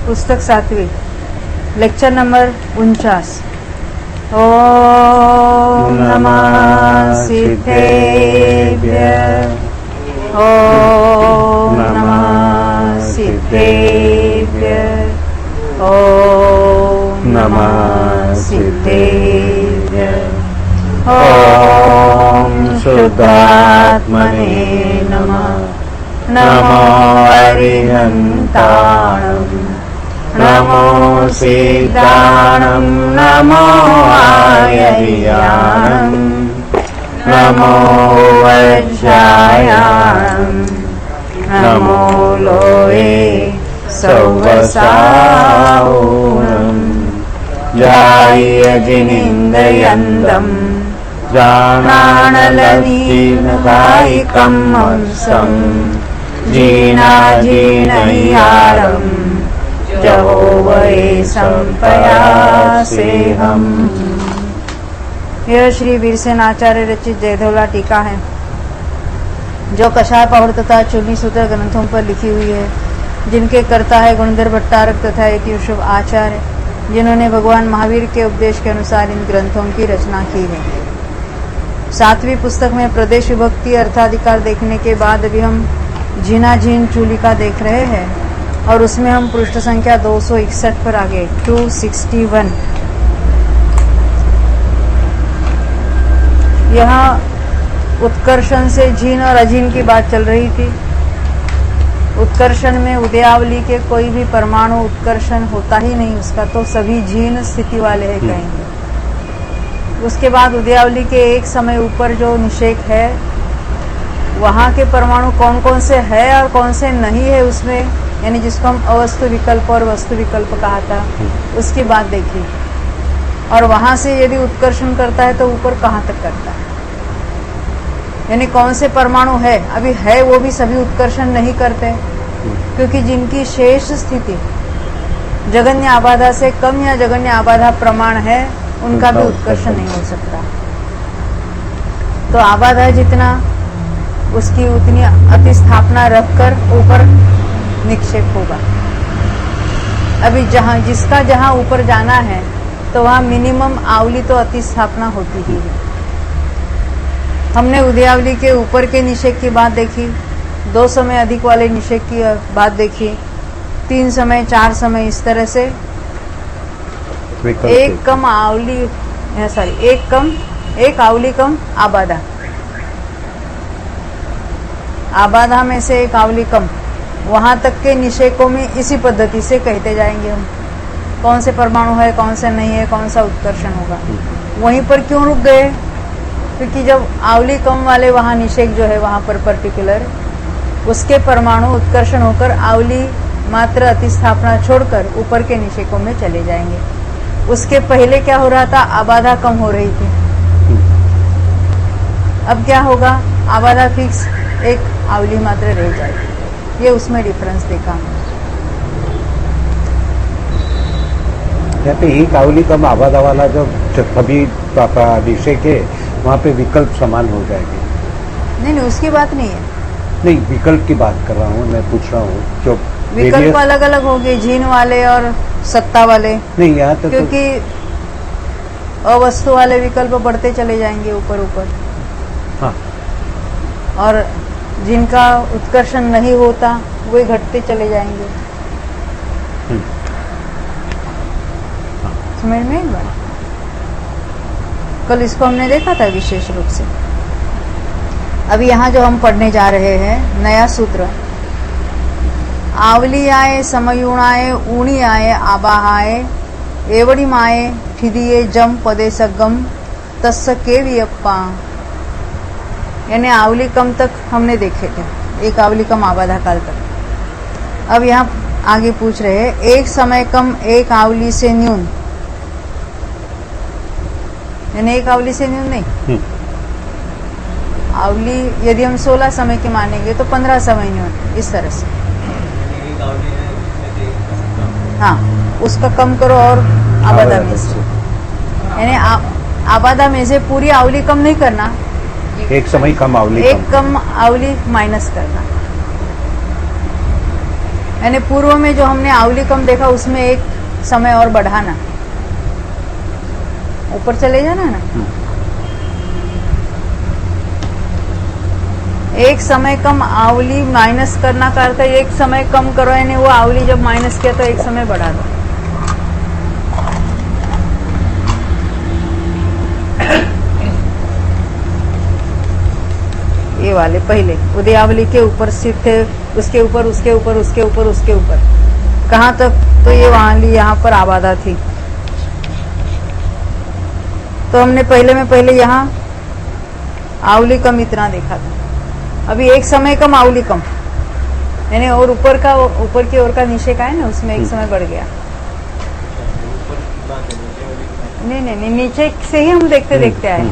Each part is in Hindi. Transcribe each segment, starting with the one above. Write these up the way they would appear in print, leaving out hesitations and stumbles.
पुस्तक 7वीं, लेक्चर नंबर 49। ओम नमः सिद्धेभ्यः। ओम नमः सिद्धेभ्यः। ओम नमः सिद्धेभ्यः। ओम शुद्धात्मने नमः। नमो अरिहन्ताणं, नमो सिद्धाणं, नमो आयर्याणं, नमो वज्रायाणं, नमो लोये सौवसाऊणं, जायजिनिन्दयन्दं जानानलनीनकायिकं हंसं जीनाजीनय्यारं जहोवै संपयासेहम्। यह श्री वीरसेन आचार्य रचित जयधवला टीका है, जो कषाय पहुड़ तथा चूर्णी सूत्र ग्रंथों पर लिखी हुई है, जिनके कर्ता है गुणधर भट्टारक तथा यतिवृषभ आचार्य, जिन्होंने भगवान महावीर के उपदेश के अनुसार इन ग्रंथों की रचना की है। 7वीं पुस्तक में प्रदेश विभक्ति अर्थाधिकार देखने के बाद अभी हम झीनाझीन चूलिका देख रहे हैं, और उसमें हम पृष्ठ संख्या 261 पर आ गए, 261। यहाँ उत्कर्षण से झीन और अझीन की बात चल रही थी। उत्कर्षण में उदयावली के कोई भी परमाणु उत्कर्षण होता ही नहीं, उसका तो सभी झीन स्थिति वाले हैं कहेंगे। उसके बाद उदयावली के एक समय ऊपर जो निषेक है, वहाँ के परमाणु कौन कौन से है और कौन से नहीं है उसमें, यानी जिसको हम अवस्तु विकल्प और वस्तु विकल्प कहा था, उसकी बात देखी। और वहाँ से यदि उत्कर्षण करता है तो ऊपर कहाँ तक करता है, यानी कौन से परमाणु है, अभी है वो भी सभी उत्कर्षण नहीं करते, क्योंकि जिनकी शेष स्थिति जगन्य आबाधा से कम या जगन्य आबाधा प्रमाण है, उनका भी उत्कर्षण नहीं हो सकता। तो आबाधा जितना, उसकी उतनी अतिस्थापना रखकर ऊपर निक्षेप होगा। अभी जहाँ जिसका जहाँ ऊपर जाना है, तो वहाँ मिनिमम आवली तो अतिस्थापना होती ही है। हमने उदयावली के ऊपर के निषेक की बात देखी, 2 समय अधिक वाले निषेक की बात देखी, 3 समय 4 समय, इस तरह से एक आवली कम आबादा, आबादा में से एक आवली कम, वहां तक के निषेकों में इसी पद्धति से कहते जाएंगे हम, कौन से परमाणु है, कौन से नहीं है, कौन सा उत्कर्षण होगा। वहीं पर क्यों रुक गए, क्योंकि जब आवली कम वाले वहां निषेक जो है वहां पर पर्टिकुलर, उसके परमाणु उत्कर्षण होकर आवली मात्र अतिस्थापना छोड़कर ऊपर के निषेकों में चले जाएंगे। उसके पहले क्या हो रहा था, आबाधा कम हो रही थी। अब क्या होगा, आबाधा फिक्स, एक आवली मात्र रह जाएगी। ये उसमें डिफरेंस देखा। यहाँ पे एक आवली कम आबादा वाला जो सभी निषेक है, वहाँ पे विकल्प समान हो जाएंगे। नहीं, उसकी बात नहीं है। नहीं, विकल्प की बात कर रहा हूँ, मैं पूछ रहा हूँ जो विकल्प अलग अलग हो गए, झीन वाले और सत्ता वाले। नहीं, यहाँ तक क्योंकि अवस्तु वाले विकल्प बढ़ते चले जाएंगे ऊपर ऊपर। हाँ। और जिनका उत्कर्षण नहीं होता वे घटते चले जाएंगे। समझ में एक बात, कल इसको हमने देखा था विशेष रूप से। अभी यहाँ जो हम पढ़ने जा रहे हैं नया सूत्र, आवलियाए समयुणाए ऊणियाए आबाहाए एवड़िमाए ठिदिये जम पदे सगम तस्स के वियप्पा, यानी आवली कम तक हमने देखे थे, एक आवली कम आबाधा काल तक। अब यहाँ आगे पूछ रहे हैं, एक समय कम एक आवली से न्यून, यानी एक आवली से न्यून नहीं, आवली यदि हम 16 समय की मानेंगे तो 15 समय न्यून, इस तरह से। हाँ, उसका कम करो और आबादा में से, यानी आबादा में से पूरी आवली कम नहीं करना, एक समय कम आवली, एक कम आवली माइनस करना। यानी पूर्व में जो हमने आवलिकम देखा उसमें एक समय और बढ़ाना, ऊपर चले जाना ना। एक समय कम आवली माइनस करना का अर्थ है एक समय कम करो, यानी वो आवली जब माइनस किया तो एक समय बढ़ा दो। ये वाले पहले उदयावली के ऊपर स्थित थे, उसके ऊपर उसके ऊपर उसके ऊपर उसके ऊपर कहाँ तक, तो ये वहां ली, यहाँ पर आबादा थी। तो हमने पहले यहाँ आवली कम इतना देखा था। अभी एक समय कम आवली कम, यानी और ऊपर की ओर का नीचे का है ना, उसमें एक समय बढ़ गया। नहीं, नीचे से ही हम देखते देखते आए।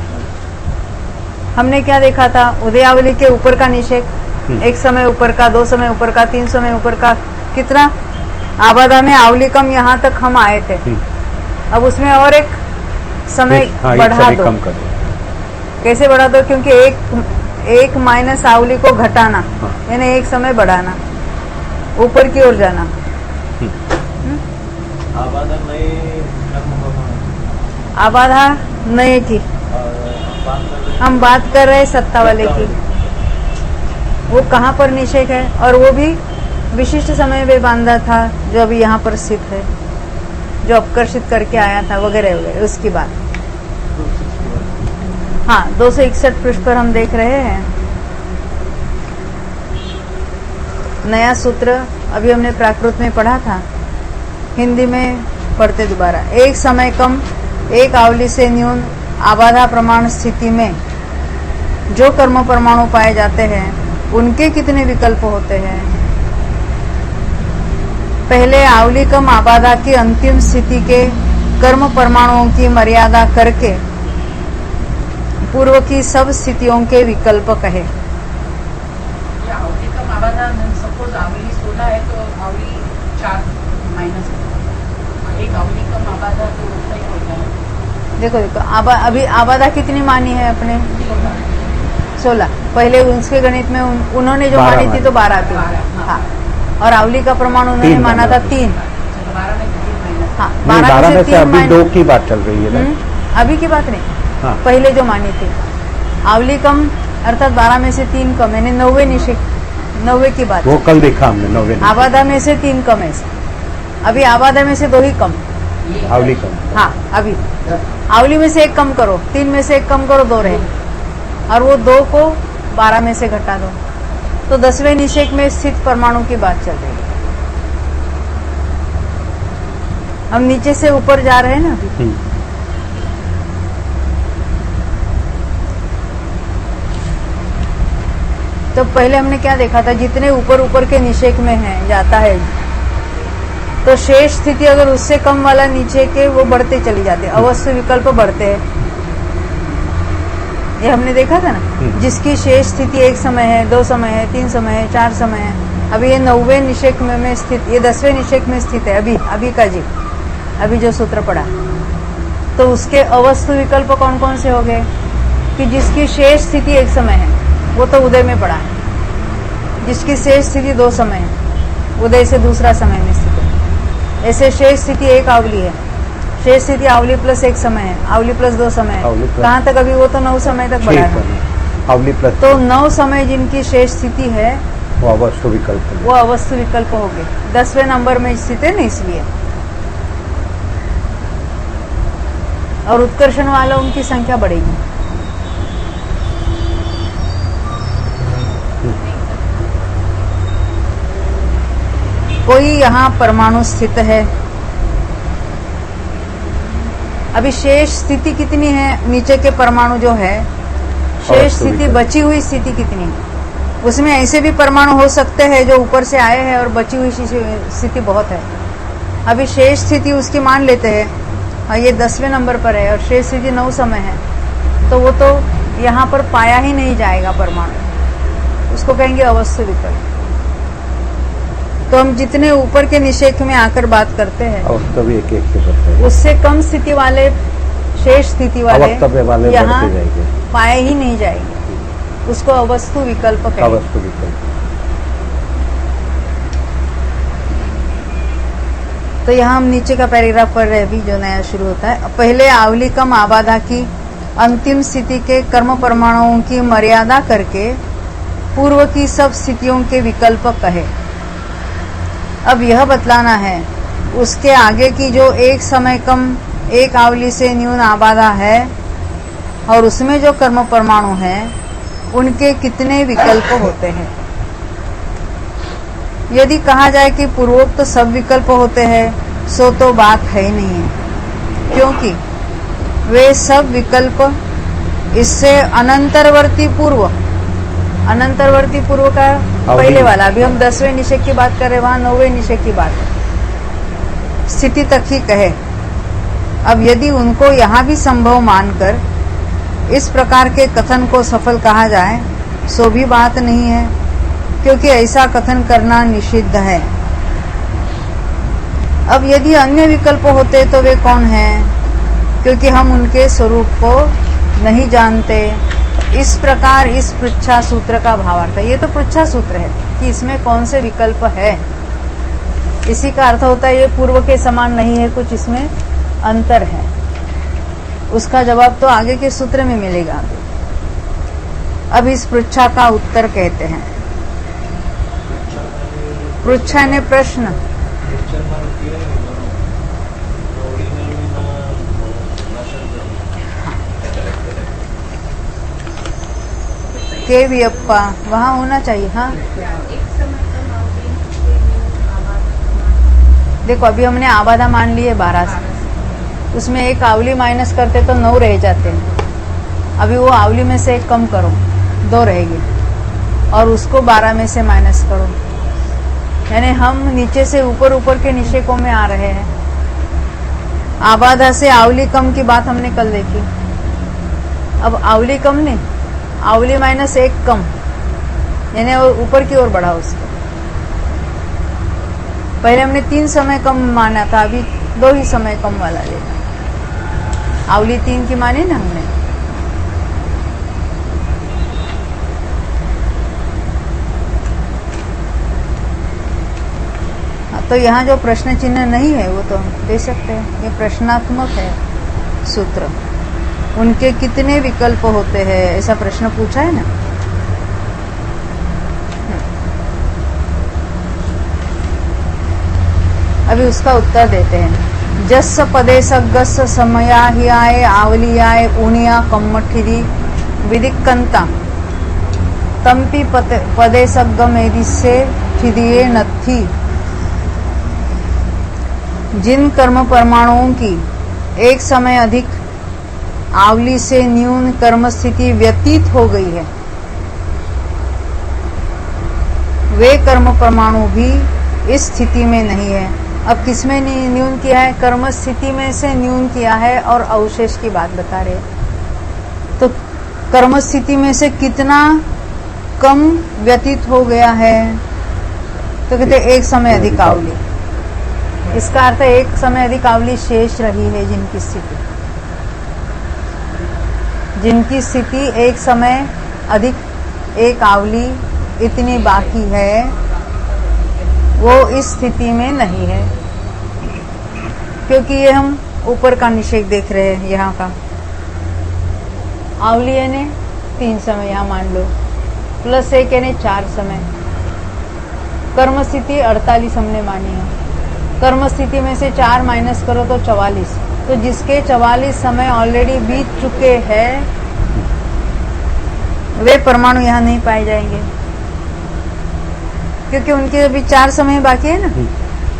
हमने क्या देखा था, उदयावली के ऊपर का निषेक, एक समय ऊपर का, 2 समय ऊपर का, 3 समय ऊपर का, कितना आबादा में आवली कम यहाँ तक हम आए थे। अब उसमें और एक समय बढ़ा दो। कैसे बढ़ा दो, क्योंकि एक माइनस आवली को घटाना, यानी एक समय बढ़ाना, ऊपर की ओर जाना। आबादा नए की हम बात कर रहे हैं, सत्ता वाले की। वो कहाँ पर निषेक है, और वो भी विशिष्ट समय में बांधा था, जो अभी यहाँ पर स्थित है, जो अपकर्षित करके आया था, वगैरह वगैरह, उसकी बात। हाँ, 261 पृष्ठ पर हम देख रहे हैं नया सूत्र। अभी हमने प्राकृत में पढ़ा था, हिंदी में पढ़ते दोबारा। एक समय कम एक आवली से न्यून आबाधा प्रमाण स्थिति में जो कर्म परमाणु पाए जाते हैं उनके कितने विकल्प होते हैं। पहले आवली कम आबाधा की अंतिम स्थिति के कर्म परमाणुओं की मर्यादा करके पूर्व की सब स्थितियों के विकल्प कहे। आवली कम आबाधा, सपोज आवली 16 है तो आवली 4 माइनस, एक आवली कम आबाधा तो सही होता है। देखो अभी आबादा कितनी मानी है अपने, 16। पहले उसके गणित में उन्होंने जो मानी थी तो 12 थी। हाँ, और आवली का प्रमाण उन्होंने माना था 3। 12 में 3 माइनस। हाँ, 12 में से अभी 2 की बात चल रही है। अभी की बात नहीं, हाँ। पहले जो मानी थी आवली कम, अर्थात 12 में से 3 कम, यानी 90 निषेक, 90 की बात। वो कल देखा हमने 90। आबादा में से 3 कम है, अभी आबादा में से 2 ही कम, आवली कम। हाँ, अभी आवली में से 1 कम करो, 3 में से 1 कम करो, 2 रहे, और वो 2 को 12 में से घटा दो, तो 10वें निषेक में स्थित परमाणु की बात चल रही है। हम नीचे से ऊपर जा रहे हैं ना। तो पहले हमने क्या देखा था, जितने ऊपर के निषेक में है जाता है, तो शेष स्थिति अगर उससे कम वाला नीचे के वो बढ़ते चली जाते, अवस्थ विकल्प बढ़ते हैं। ये हमने देखा था ना, जिसकी शेष स्थिति 1 समय है, 2 समय है, 3 समय है, 4 समय है। अभी ये 9वें निषेक में स्थित, ये 10वें निषेक में स्थित है अभी का जी, अभी जो सूत्र पढ़ा। तो उसके अवस्थ विकल्प कौन कौन से हो गए, कि जिसकी शेष स्थिति 1 समय है वो तो उदय में पड़ा है, जिसकी शेष स्थिति 2 समय है उदय से दूसरा समय में स्थित है। ऐसे शेष स्थिति 1 आवली है, शेष स्थिति आवली प्लस 1 समय है, आवली प्लस 2 समय है, कहाँ तक, अभी वो तो 9 समय तक बढ़ा है। आवली प्लस तो 9 समय जिनकी शेष स्थिति है वो अवस्थ विकल्प, वो अवस्थ विकल्प हो गए, 10वें नंबर में स्थित है ना, इसलिए। और उत्कर्षण वाला उनकी संख्या बढ़ेगी। कोई यहाँ परमाणु स्थित है, अभी शेष स्थिति कितनी है, नीचे के परमाणु जो है, शेष स्थिति बची हुई स्थिति कितनी है। उसमें ऐसे भी परमाणु हो सकते हैं जो ऊपर से आए हैं और बची हुई स्थिति बहुत है। अभी शेष स्थिति उसकी मान लेते हैं, और ये 10वें नंबर पर है, और शेष स्थिति 9 समय है, तो वो तो यहाँ पर पाया ही नहीं जाएगा परमाणु, उसको कहेंगे अवस्थ विकल्प। तो हम जितने ऊपर के निषेक में आकर बात करते हैं, अवस्था भी एक से बढ़ते हैं, उससे कम स्थिति वाले, शेष स्थिति वाले यहाँ पाए ही नहीं जाएंगे, उसको अवस्थु विकल्प कहेंगे। अवस्थ विकल्प। तो यहाँ हम नीचे का पैराग्राफ पढ़ रहे हैं अभी, जो नया शुरू होता है। पहले आवली कम आबादा की अंतिम स्थिति के कर्म परमाणुओं की मर्यादा करके पूर्व की सब स्थितियों के विकल्प कहे। अब यह बतलाना है उसके आगे की जो एक समय कम एक आवली से न्यून आबादा है और उसमें जो कर्म परमाणु हैं उनके कितने विकल्प होते हैं। यदि कहा जाए कि पूर्वोक्त सब विकल्प होते हैं सो तो बात है ही नहीं है, क्योंकि वे सब विकल्प इससे अनंतरवर्ती पूर्व का पहले वाला, अभी हम 10वें निषेध की बात कर रहे हैं, वहां 9वें निषेध की बात है, स्थिति तक ही कहे। अब यदि उनको यहाँ भी संभव मानकर इस प्रकार के कथन को सफल कहा जाए सो भी बात नहीं है, क्योंकि ऐसा कथन करना निषिद्ध है। अब यदि अन्य विकल्प होते तो वे कौन हैं, क्योंकि हम उनके स्वरूप को नहीं जानते। इस प्रकार इस पृच्छा सूत्र का भावार्थ है। ये तो पृच्छा सूत्र है कि इसमें कौन से विकल्प है, इसी का अर्थ होता है ये पूर्व के समान नहीं है, कुछ इसमें अंतर है। उसका जवाब तो आगे के सूत्र में मिलेगा। अब इस पृच्छा का उत्तर कहते हैं। पृच्छा ने प्रश्न, के वियप्पा वहां होना चाहिए। हाँ देखो, अभी हमने आबादा मान ली है 12 से, उसमें एक आवली माइनस करते तो 9 रह जाते हैं। अभी वो आवली में से एक कम करो, 2 रहेगी, और उसको 12 में से माइनस करो, यानी हम नीचे से ऊपर के निषेकों में आ रहे हैं। आबादा से आवली कम की बात हमने कल देखी। अब आवली कम नहीं, आवली माइनस 1 कम, यानी ऊपर की ओर बढ़ा उसको। पहले हमने 3 समय कम माना था, अभी 2 ही समय कम वाला लेना। आवली 3 की मानी ना हमने। तो यहाँ जो प्रश्न चिन्ह नहीं है वो तो दे सकते हैं, ये प्रश्नात्मक है सूत्र। उनके कितने विकल्प होते हैं ऐसा प्रश्न पूछा है ना। अभी उसका उत्तर देते हैं। जस्स पदे सगस समया ही आए आवलियाए ऊनिया कम्मठिरी विदिक्कंता तंपी पदे सग्गम एदिसे ठिदिये नत्थी। जिन कर्म परमाणुओं की एक समय अधिक आवली से न्यून कर्म स्थिति व्यतीत हो गई है, वे कर्म परमाणु भी इस स्थिति में नहीं है। अब किसमें न्यून किया है? कर्म स्थिति में से न्यून किया है और अवशेष की बात बता रहे हैं। तो कर्म स्थिति में से कितना कम व्यतीत हो गया है? तो कहते एक समय अधिक आवली। इसका अर्थ है एक समय अधिक आवली शेष रही है जिनकी स्थिति एक समय अधिक एक आवली इतनी बाकी है, वो इस स्थिति में नहीं है। क्योंकि ये हम ऊपर का निषेध देख रहे हैं, यहाँ का आवली है ने 3 समय यहाँ मान लो, प्लस 1 यानी 4 समय। कर्म स्थिति 48 हमने मानी है। कर्म स्थिति में से 4 माइनस करो तो 44। तो जिसके 44 समय ऑलरेडी बीत चुके हैं, वे परमाणु यहाँ नहीं पाए जाएंगे, क्योंकि उनके अभी 4 समय बाकी है ना।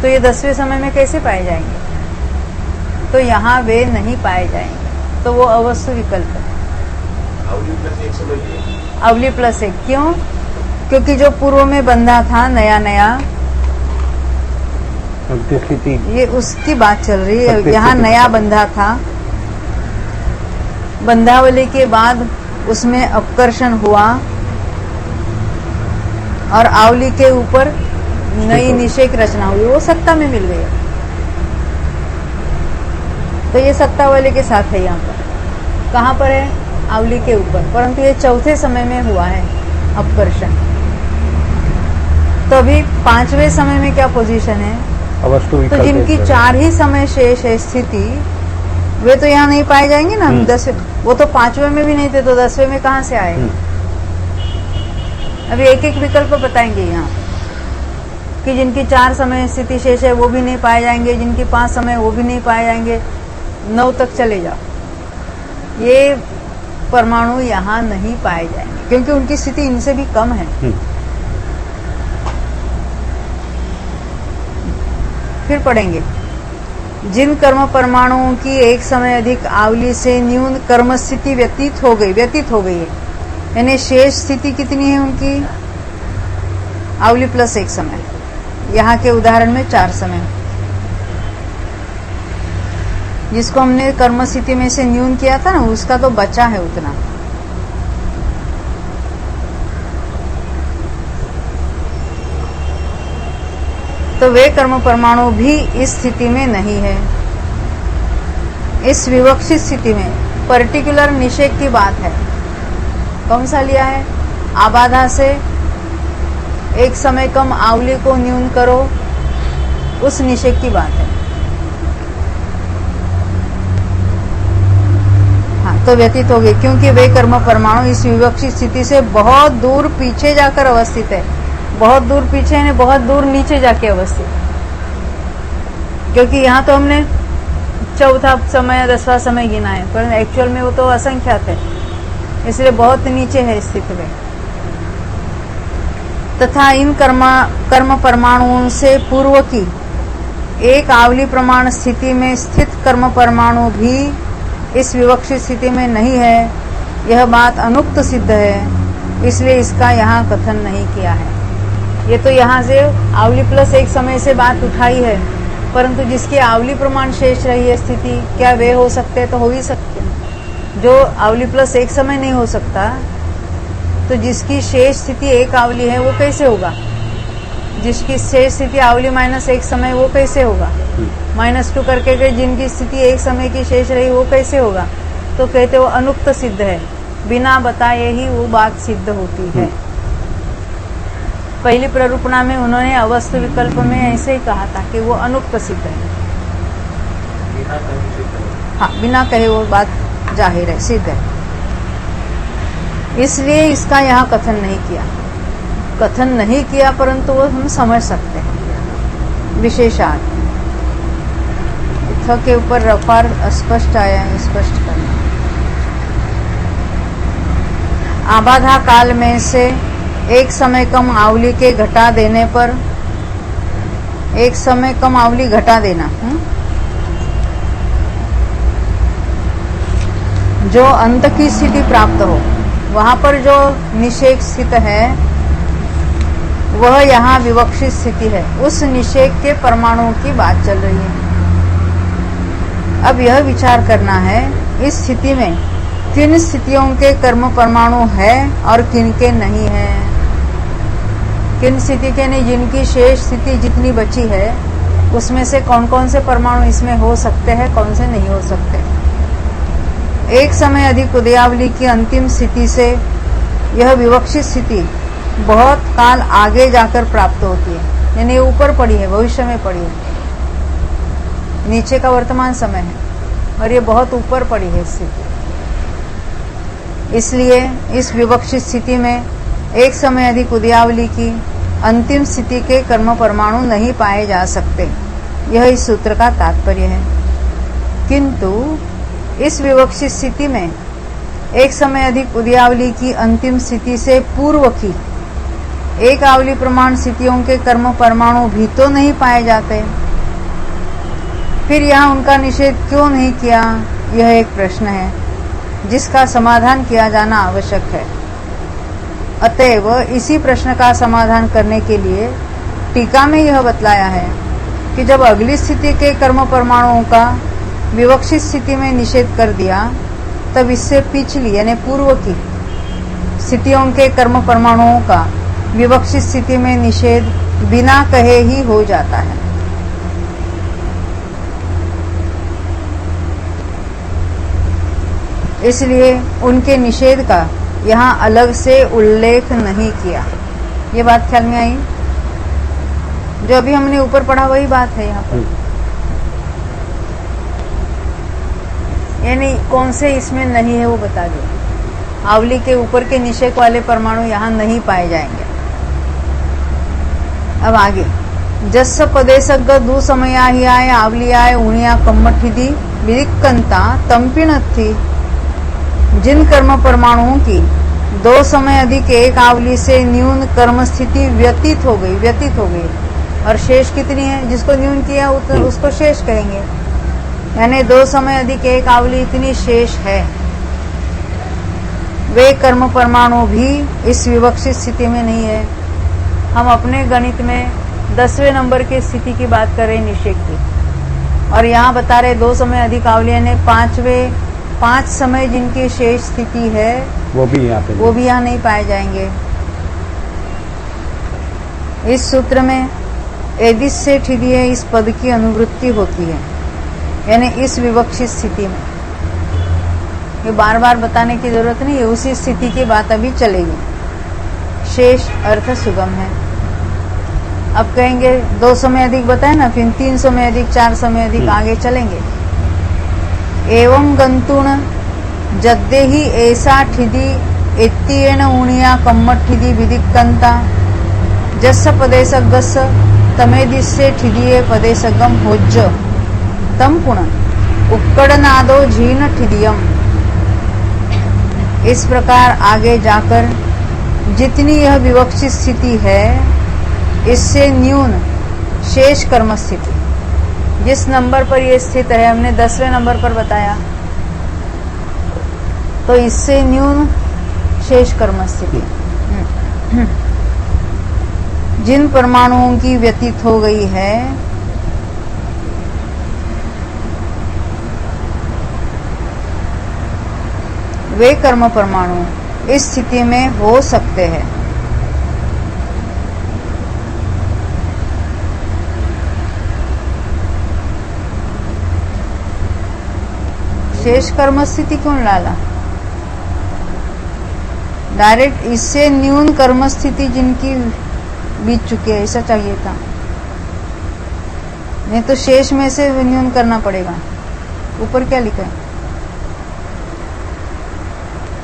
तो ये 10वें समय में कैसे पाए जाएंगे? तो यहाँ वे नहीं पाए जाएंगे, तो वो अवश्य विकल्प है। आवली प्लस 1 क्यों? क्योंकि जो पूर्व में बंधा था नया ये उसकी बात चल रही है। यहाँ नया बंधा था, बंधावली के बाद उसमें अपकर्षण हुआ और आवली के ऊपर नई निषेक रचना हुई, वो सत्ता में मिल गई। तो ये सत्ता वाले के साथ है। यहाँ पर कहाँ पर है? आवली के ऊपर, परंतु ये 4थे समय में हुआ है अपकर्षण। तो अभी 5वें समय में क्या पोजीशन है? अवस्तु तो विकल्प जिनकी एक चार ही समय शेष है स्थिति, वे तो यहाँ नहीं पाए जाएंगे ना। 10वें, वो तो 5वें में भी नहीं थे, तो 10वें में कहाँ से आए? अभी एक एक विकल्प बताएंगे यहाँ कि जिनकी 4 समय स्थिति शेष है वो भी नहीं पाए जाएंगे, जिनकी 5 समय वो भी नहीं पाए जाएंगे, 9 तक चले जाओ। ये परमाणु यहाँ नहीं पाए जाएंगे क्योंकि उनकी स्थिति इनसे भी कम है। फिर पढ़ेंगे, जिन कर्म परमाणुओं की एक समय अधिक आवली से न्यून कर्म स्थिति व्यतीत हो गई है, यानी शेष स्थिति कितनी है उनकी? आवली प्लस 1 समय। यहाँ के उदाहरण में 4 समय, जिसको हमने कर्म स्थिति में से न्यून किया था ना, उसका तो बचा है उतना। तो वे कर्म परमाणु भी इस स्थिति में नहीं है। इस विवक्षित स्थिति में पर्टिकुलर निषेध की बात है। कौन सा लिया है? आबाधा से एक समय कम आवली को न्यून करो, उस निषेध की बात है। हाँ, तो व्यतीत हो गई क्योंकि वे कर्म परमाणु इस विवक्षित स्थिति से बहुत दूर पीछे जाकर अवस्थित है। बहुत दूर पीछे है, बहुत दूर नीचे जाके अवस्थित। क्योंकि यहाँ तो हमने चौथा समय 10वां समय गिना है, पर एक्चुअल में वो तो असंख्यात है, इसलिए बहुत नीचे है स्थिति में। तथा इन कर्म परमाणुओं से पूर्व की एक आवली प्रमाण स्थिति में स्थित कर्म परमाणु भी इस विवक्षित स्थिति में नहीं है। यह बात अनुक्त सिद्ध है, इसलिए इसका यहाँ कथन नहीं किया है। ये तो यहाँ से आवली प्लस 1 समय से बात उठाई है, परंतु जिसकी आवली प्रमाण शेष रही है स्थिति, क्या वे हो सकते? तो हो ही सकते हैं। जो आवली प्लस 1 समय नहीं हो सकता, तो जिसकी शेष स्थिति 1 आवली है वो कैसे होगा? जिसकी शेष स्थिति आवली माइनस 1 समय वो कैसे होगा? -2 करके जिनकी स्थिति 1 समय की शेष रही वो कैसे होगा? तो कहते वो अनुक्त सिद्ध है, बिना बताए ही वो बात सिद्ध होती है। पहली प्ररूपणा में उन्होंने अवस्थ विकल्प में ऐसे ही कहा था कि वो अनुक्त सिद्ध है। हाँ, बिना कहे वो बात जाहिर है, सिद्ध है। इसलिए इसका यहाँ कथन नहीं किया, परंतु वो हम समझ सकते हैं। विशेषार्थ थ के ऊपर रफार अस्पष्ट आया है, स्पष्ट करना। आबाधा काल में से एक समय कम आवली के घटा देने पर, एक समय कम आवली घटा देना, जो अंत की स्थिति प्राप्त हो, वहां पर जो निषेक स्थित है वह यहाँ विवक्षित स्थिति है। उस निषेक के परमाणुओं की बात चल रही है। अब यह विचार करना है, इस स्थिति में किन स्थितियों के कर्म परमाणु है और किन के नहीं है। किन स्थिति के नहीं, जिनकी शेष स्थिति जितनी बची है उसमें से कौन कौन से परमाणु इसमें हो सकते हैं, कौन से नहीं हो सकते। एक समय अधिक उदयावली की अंतिम स्थिति से यह विवक्षित स्थिति बहुत काल आगे जाकर प्राप्त होती है, यानी ऊपर पड़ी है, भविष्य में पड़ी है। नीचे का वर्तमान समय है और ये बहुत ऊपर पड़ी है स्थिति। इसलिए इस विवक्षित स्थिति में एक समय अधिक उदयावली की अंतिम स्थिति के कर्म परमाणु नहीं पाए जा सकते। यह इस सूत्र का तात्पर्य है। किंतु इस विवक्षित स्थिति में एक समय अधिक उदयावली की अंतिम स्थिति से पूर्व की एक आवली प्रमाण स्थितियों के कर्म परमाणु भी तो नहीं पाए जाते। फिर यहाँ उनका निषेध क्यों नहीं किया, यह एक प्रश्न है जिसका समाधान किया जाना आवश्यक है। अतएव इसी प्रश्न का समाधान करने के लिए टीका में यह बतलाया है कि जब अगली स्थिति के कर्म परमाणुओं का विवक्षित स्थिति में निषेध कर दिया, तब इससे पिछली यानी पूर्व की स्थितियों के कर्म परमाणुओं का विवक्षित स्थिति में निषेध बिना कहे ही हो जाता है। इसलिए उनके निषेध का यहाँ अलग से उल्लेख नहीं किया। ये बात ख्याल में आई? जो अभी हमने ऊपर पढ़ा वही बात है यहाँ पर। यानी कौन से इसमें नहीं है वो बता दिया। आवली के ऊपर के निषेक वाले परमाणु यहाँ नहीं पाए जाएंगे। अब आगे, जस्स पदेशग दू समया ही आय आवलियाय उणिया कम्मठिदी विदिक्कंता तंपिणथी। जिन कर्म परमाणुओं की 2 समय अधिक एक आवली से न्यून कर्म स्थिति व्यतीत हो गई और शेष कितनी है, जिसको न्यून किया उसको शेष कहेंगे। यानी 2 समय अधिक एक आवली इतनी शेष है, वे कर्म परमाणु भी इस विवक्षित स्थिति में नहीं है। हम अपने गणित में 10वें नंबर की स्थिति की बात कर रहे हैं निषेक की, और यहाँ बता रहे 2 समय अधिक आवली ने 5 समय जिनकी शेष स्थिति है वो भी यहाँ नहीं पाए जाएंगे। इस सूत्र में एदिस से ठिदिये इस पद की अनुवृत्ति होती है, यानी इस विवक्षित स्थिति में। ये बार बार बताने की जरूरत नहीं है, उसी स्थिति की बात अभी चलेगी। शेष अर्थ सुगम है। अब कहेंगे 2 समय अधिक बताए ना, फिर 3 समय अधिक, 4 समय अधिक, आगे चलेंगे। एवं गंतुण जद्दे ही ऐसा ठिदी एत्तीयेन उणिया कम्मठिदी विदिक्कंता जस्स पदेशगस्स तमेदिस्से ठिदिये पदेशगम होज्ज तम पुण उक्कडनादो झीन ठिदियम। इस प्रकार आगे जाकर जितनी यह विवक्षित स्थिति है, इससे न्यून शेष कर्म स्थिति, जिस नंबर पर यह स्थित है हमने 10वें नंबर पर बताया, तो इससे न्यून शेष कर्म स्थिति जिन परमाणुओं की व्यतीत हो गई है, वे कर्म परमाणु इस स्थिति में हो सकते हैं। शेष कर्म स्थिति क्यों डाला? डायरेक्ट इससे न्यून कर्म स्थिति जिनकी बीत चुकी है, ऐसा चाहिए था। नहीं तो शेष में से न्यून करना पड़ेगा। ऊपर क्या लिखा है?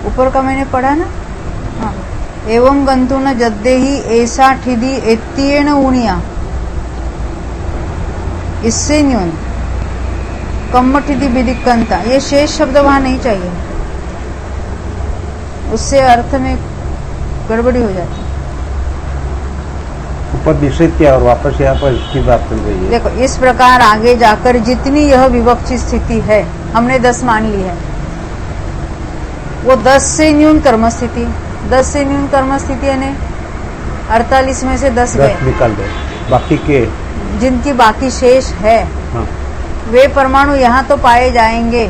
ऊपर का मैंने पढ़ा ना, हाँ। एवं गंतुन जद्दे ही ऐसा ठिदी एत्तीयेन उणिया, इससे न्यून कम्मठिदी विदिक्कंता, ये शेष शब्द वहां नहीं चाहिए, उससे अर्थ में गड़बड़ी हो जाती है। ऊपर निषेध किया और वापस यहाँ पर इसकी बात चल रही है। देखो, इस प्रकार आगे जाकर जितनी यह विवक्षित स्थिति है, हमने 10 मान ली है, वो 10 से न्यून कर्म स्थिति, 10 से न्यून कर्म स्थिति यानी 48 में से 10 गए, निकाल दे, बाकी के जिनकी बाकी शेष है, हाँ। वे परमाणु यहाँ तो पाए जाएंगे,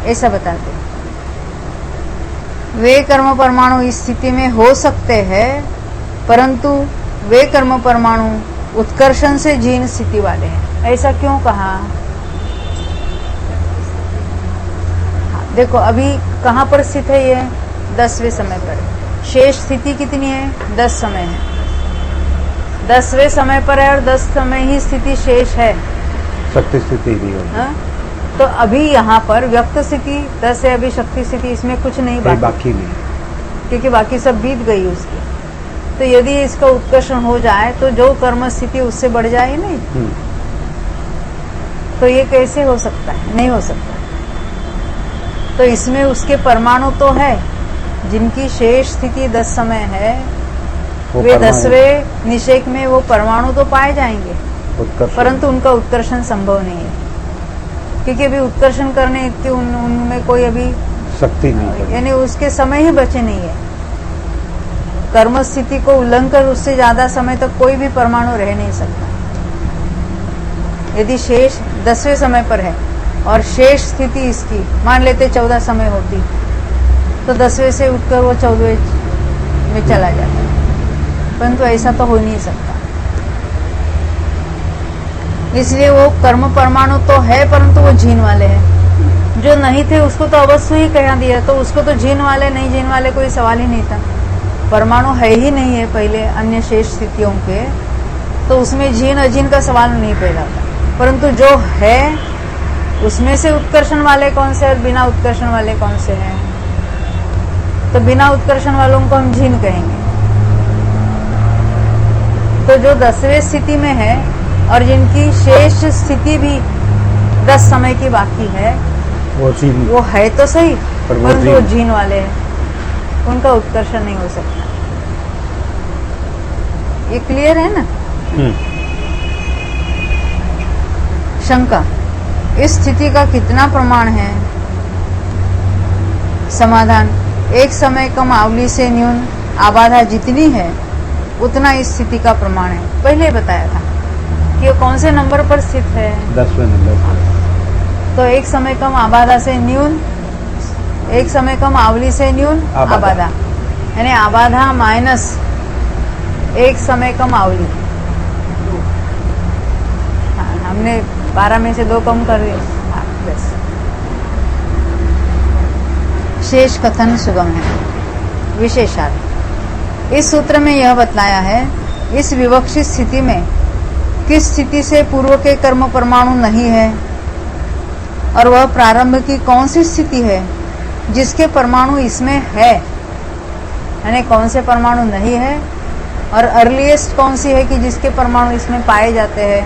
ऐसा बताते। वे कर्म परमाणु इस स्थिति में हो सकते हैं, परंतु वे कर्म परमाणु उत्कर्षण से जीर्ण स्थिति वाले हैं। ऐसा क्यों कहा? हाँ, देखो अभी कहाँ पर स्थित है ये? 10वें समय पर। शेष स्थिति कितनी है? 10 समय है। 10वें समय पर है और 10 समय ही स्थिति शेष है, शक्ति स्थिति नहीं होगी। हाँ? तो अभी यहाँ पर व्यक्त स्थिति 10 है, अभी शक्ति स्थिति, इसमें कुछ नहीं बाकी नहीं, क्योंकि बाकी सब बीत गई उसकी। तो यदि इसका उत्कर्षण हो जाए तो जो कर्म स्थिति उससे बढ़ जाए नहीं, तो ये कैसे हो सकता है? नहीं हो सकता। तो इसमें उसके परमाणु तो है, जिनकी शेष स्थिति 10 समय है, वे 10वें निषेक में वो परमाणु तो पाए जाएंगे, परंतु उनका उत्कर्षण संभव नहीं है, क्योंकि अभी उत्कर्षण करने की उनमें कोई अभी शक्ति नहीं, यानी उसके समय ही बचे नहीं है। कर्म स्थिति को उल्लंघन कर उससे ज्यादा समय तक कोई भी परमाणु रह नहीं सकता। यदि शेष 10वें समय पर है और शेष स्थिति इसकी मान लेते 14 समय होती, तो 10वें से उठकर वो 14वें में चला जाता, परंतु ऐसा तो हो नहीं सकता। इसलिए वो कर्म परमाणु तो है, परंतु वो झीन वाले हैं। जो नहीं थे उसको तो अवश्य ही कह दिया, तो उसको तो झीन वाले नहीं झीन वाले कोई सवाल ही नहीं था। परमाणु है ही नहीं है पहले अन्य शेष स्थितियों के, तो उसमें झीन अजीन का सवाल नहीं पैदा होता। परंतु जो है उसमें से उत्कर्षण वाले कौन से और बिना उत्कर्षण वाले कौन से हैं, तो बिना उत्कर्षण वालों को हम झीन कहेंगे। तो जो 10वें स्थिति में है और जिनकी शेष स्थिति भी 10 समय की बाकी है, वो है तो सही, परंतु वो झीन वाले हैं, उनका उत्कर्षण नहीं हो सकता। ये क्लियर है ना? शंका, इस स्थिति का कितना प्रमाण है? समाधान, एक समय कम आवली से न्यून आबाधा जितनी है उतना इस स्थिति का प्रमाण है। पहले बताया था कि वो कौन से नंबर पर स्थित है? 10वें नंबर पर। तो एक समय कम आबाधा से न्यून, एक समय कम आवली से न्यून आबाधा, यानी आबाधा माइनस एक समय कम आवली। हाँ, हमने 12 में से 2 कम कर दिए। हाँ, बस। शेष कथन सुगम है। विशेषार्थ, इस सूत्र में यह बतलाया है, इस विवक्षित स्थिति में किस स्थिति से पूर्व के कर्म परमाणु नहीं है और वह प्रारंभ की कौन सी स्थिति है जिसके परमाणु इसमें है, यानी कौन से परमाणु नहीं है, और अर्लीस्ट कौन सी है कि जिसके परमाणु इसमें पाए जाते हैं।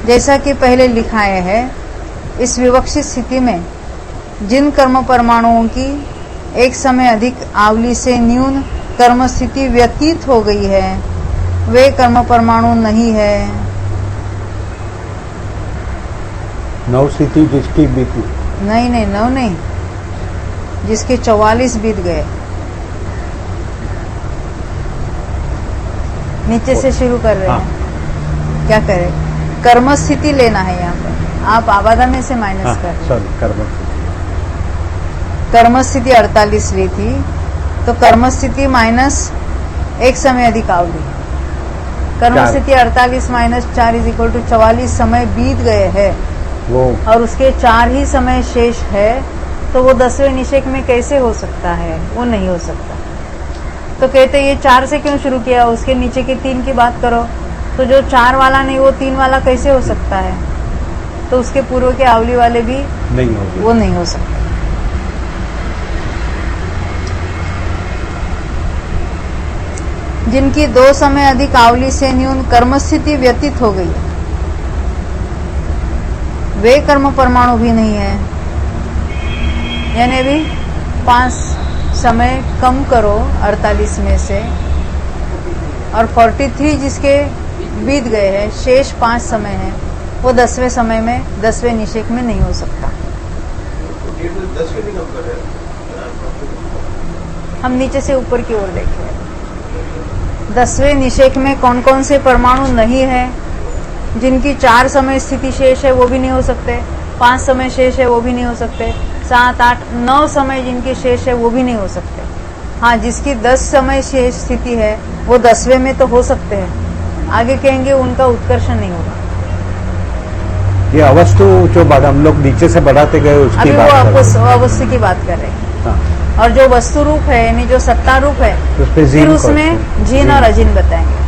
जैसा कि पहले लिखाए है, इस विवक्षित स्थिति में जिन कर्म परमाणुओं की एक समय अधिक आवली से न्यून कर्म स्थिति व्यतीत हो गई है, वे कर्म परमाणु नहीं है। 9 स्थिति जिसकी बीती, नहीं, 9 नहीं, जिसके 44 बीत गए। नीचे से शुरू कर रहे हैं। क्या करें? कर्म स्थिति लेना है यहाँ पर। आप आबादा में से माइनस कर रहे हैं। कर्म स्थिति 48 ली थी, तो कर्म स्थिति माइनस एक समय अधिक आवली। कर्म स्थिति 48 माइनस 4 = 44 समय बीत गए हैं वो, और उसके 4 ही समय शेष है, तो वो 10वें निषेक में कैसे हो सकता है? वो नहीं हो सकता। तो कहते ये 4 से क्यों शुरू किया, उसके नीचे के 3 की बात करो, तो जो 4 वाला नहीं वो 3 वाला कैसे हो सकता है? तो उसके पूर्व के आवली वाले भी नहीं होगी, वो नहीं हो सकता। जिनकी 2 समय अधिक आवली से न्यून कर्म स्थिति व्यतीत हो गई, वे कर्म परमाणु भी नहीं है, यानी भी 5 समय कम करो 48 में से, और 43 जिसके बीत गए हैं, शेष 5 समय है, वो 10वें समय में 10वें निषेक में नहीं हो सकता। हम नीचे से ऊपर की ओर देखें। 10वें निषेक में कौन कौन से परमाणु नहीं है? जिनकी 4 समय स्थिति शेष है वो भी नहीं हो सकते, 5 समय शेष है वो भी नहीं हो सकते, 7, 8, 9 समय जिनके शेष है वो भी नहीं हो सकते। हाँ, जिसकी 10 समय शेष स्थिति है वो 10वें में तो हो सकते हैं, आगे कहेंगे उनका उत्कर्षण नहीं होगा। ये अवस्तु जो बात हम लोग नीचे से बढ़ाते गए उसकी अभी बात कर रहे वो अवस्तु की बात कर रहे हैं। हाँ। और जो वस्तु रूप है, यानी जो सत्ता रूप है, उस पे फिर उसमें जीन और अजीन बताएंगे।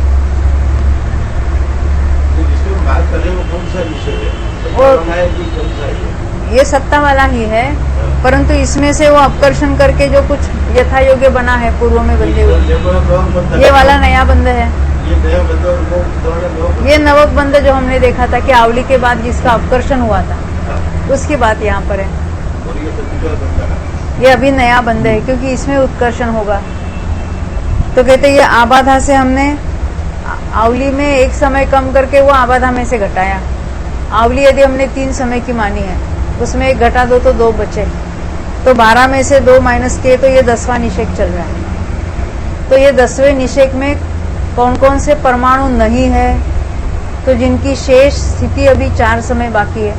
बात कर रहे हैं वो कौन सा विषय है? वो ये सत्ता वाला ही है, परंतु इसमें से वो अपकर्षण करके जो कुछ यथा योग्य बना है पूर्व में बंधे हुए, ये वाला नया बंध है। ये नवक बंध जो हमने देखा था कि आवली के बाद जिसका अपकर्षण हुआ था, उसकी बात यहाँ पर है। ये अभी नया बंध है क्योंकि इसमें उत्कर्षण होगा। तो कहते ये आबाधा से हमने आवली में एक समय कम करके वो आबाधा में से घटाया। आवली यदि हमने 3 समय की मानी है, उसमें 1 घटा दो तो 2 बचे, तो 12 में से 2 माइनस किए तो ये 10वां निषेक चल रहा है। तो ये 10वें निषेक में कौन कौन से परमाणु नहीं है? तो जिनकी शेष स्थिति अभी 4 समय बाकी है,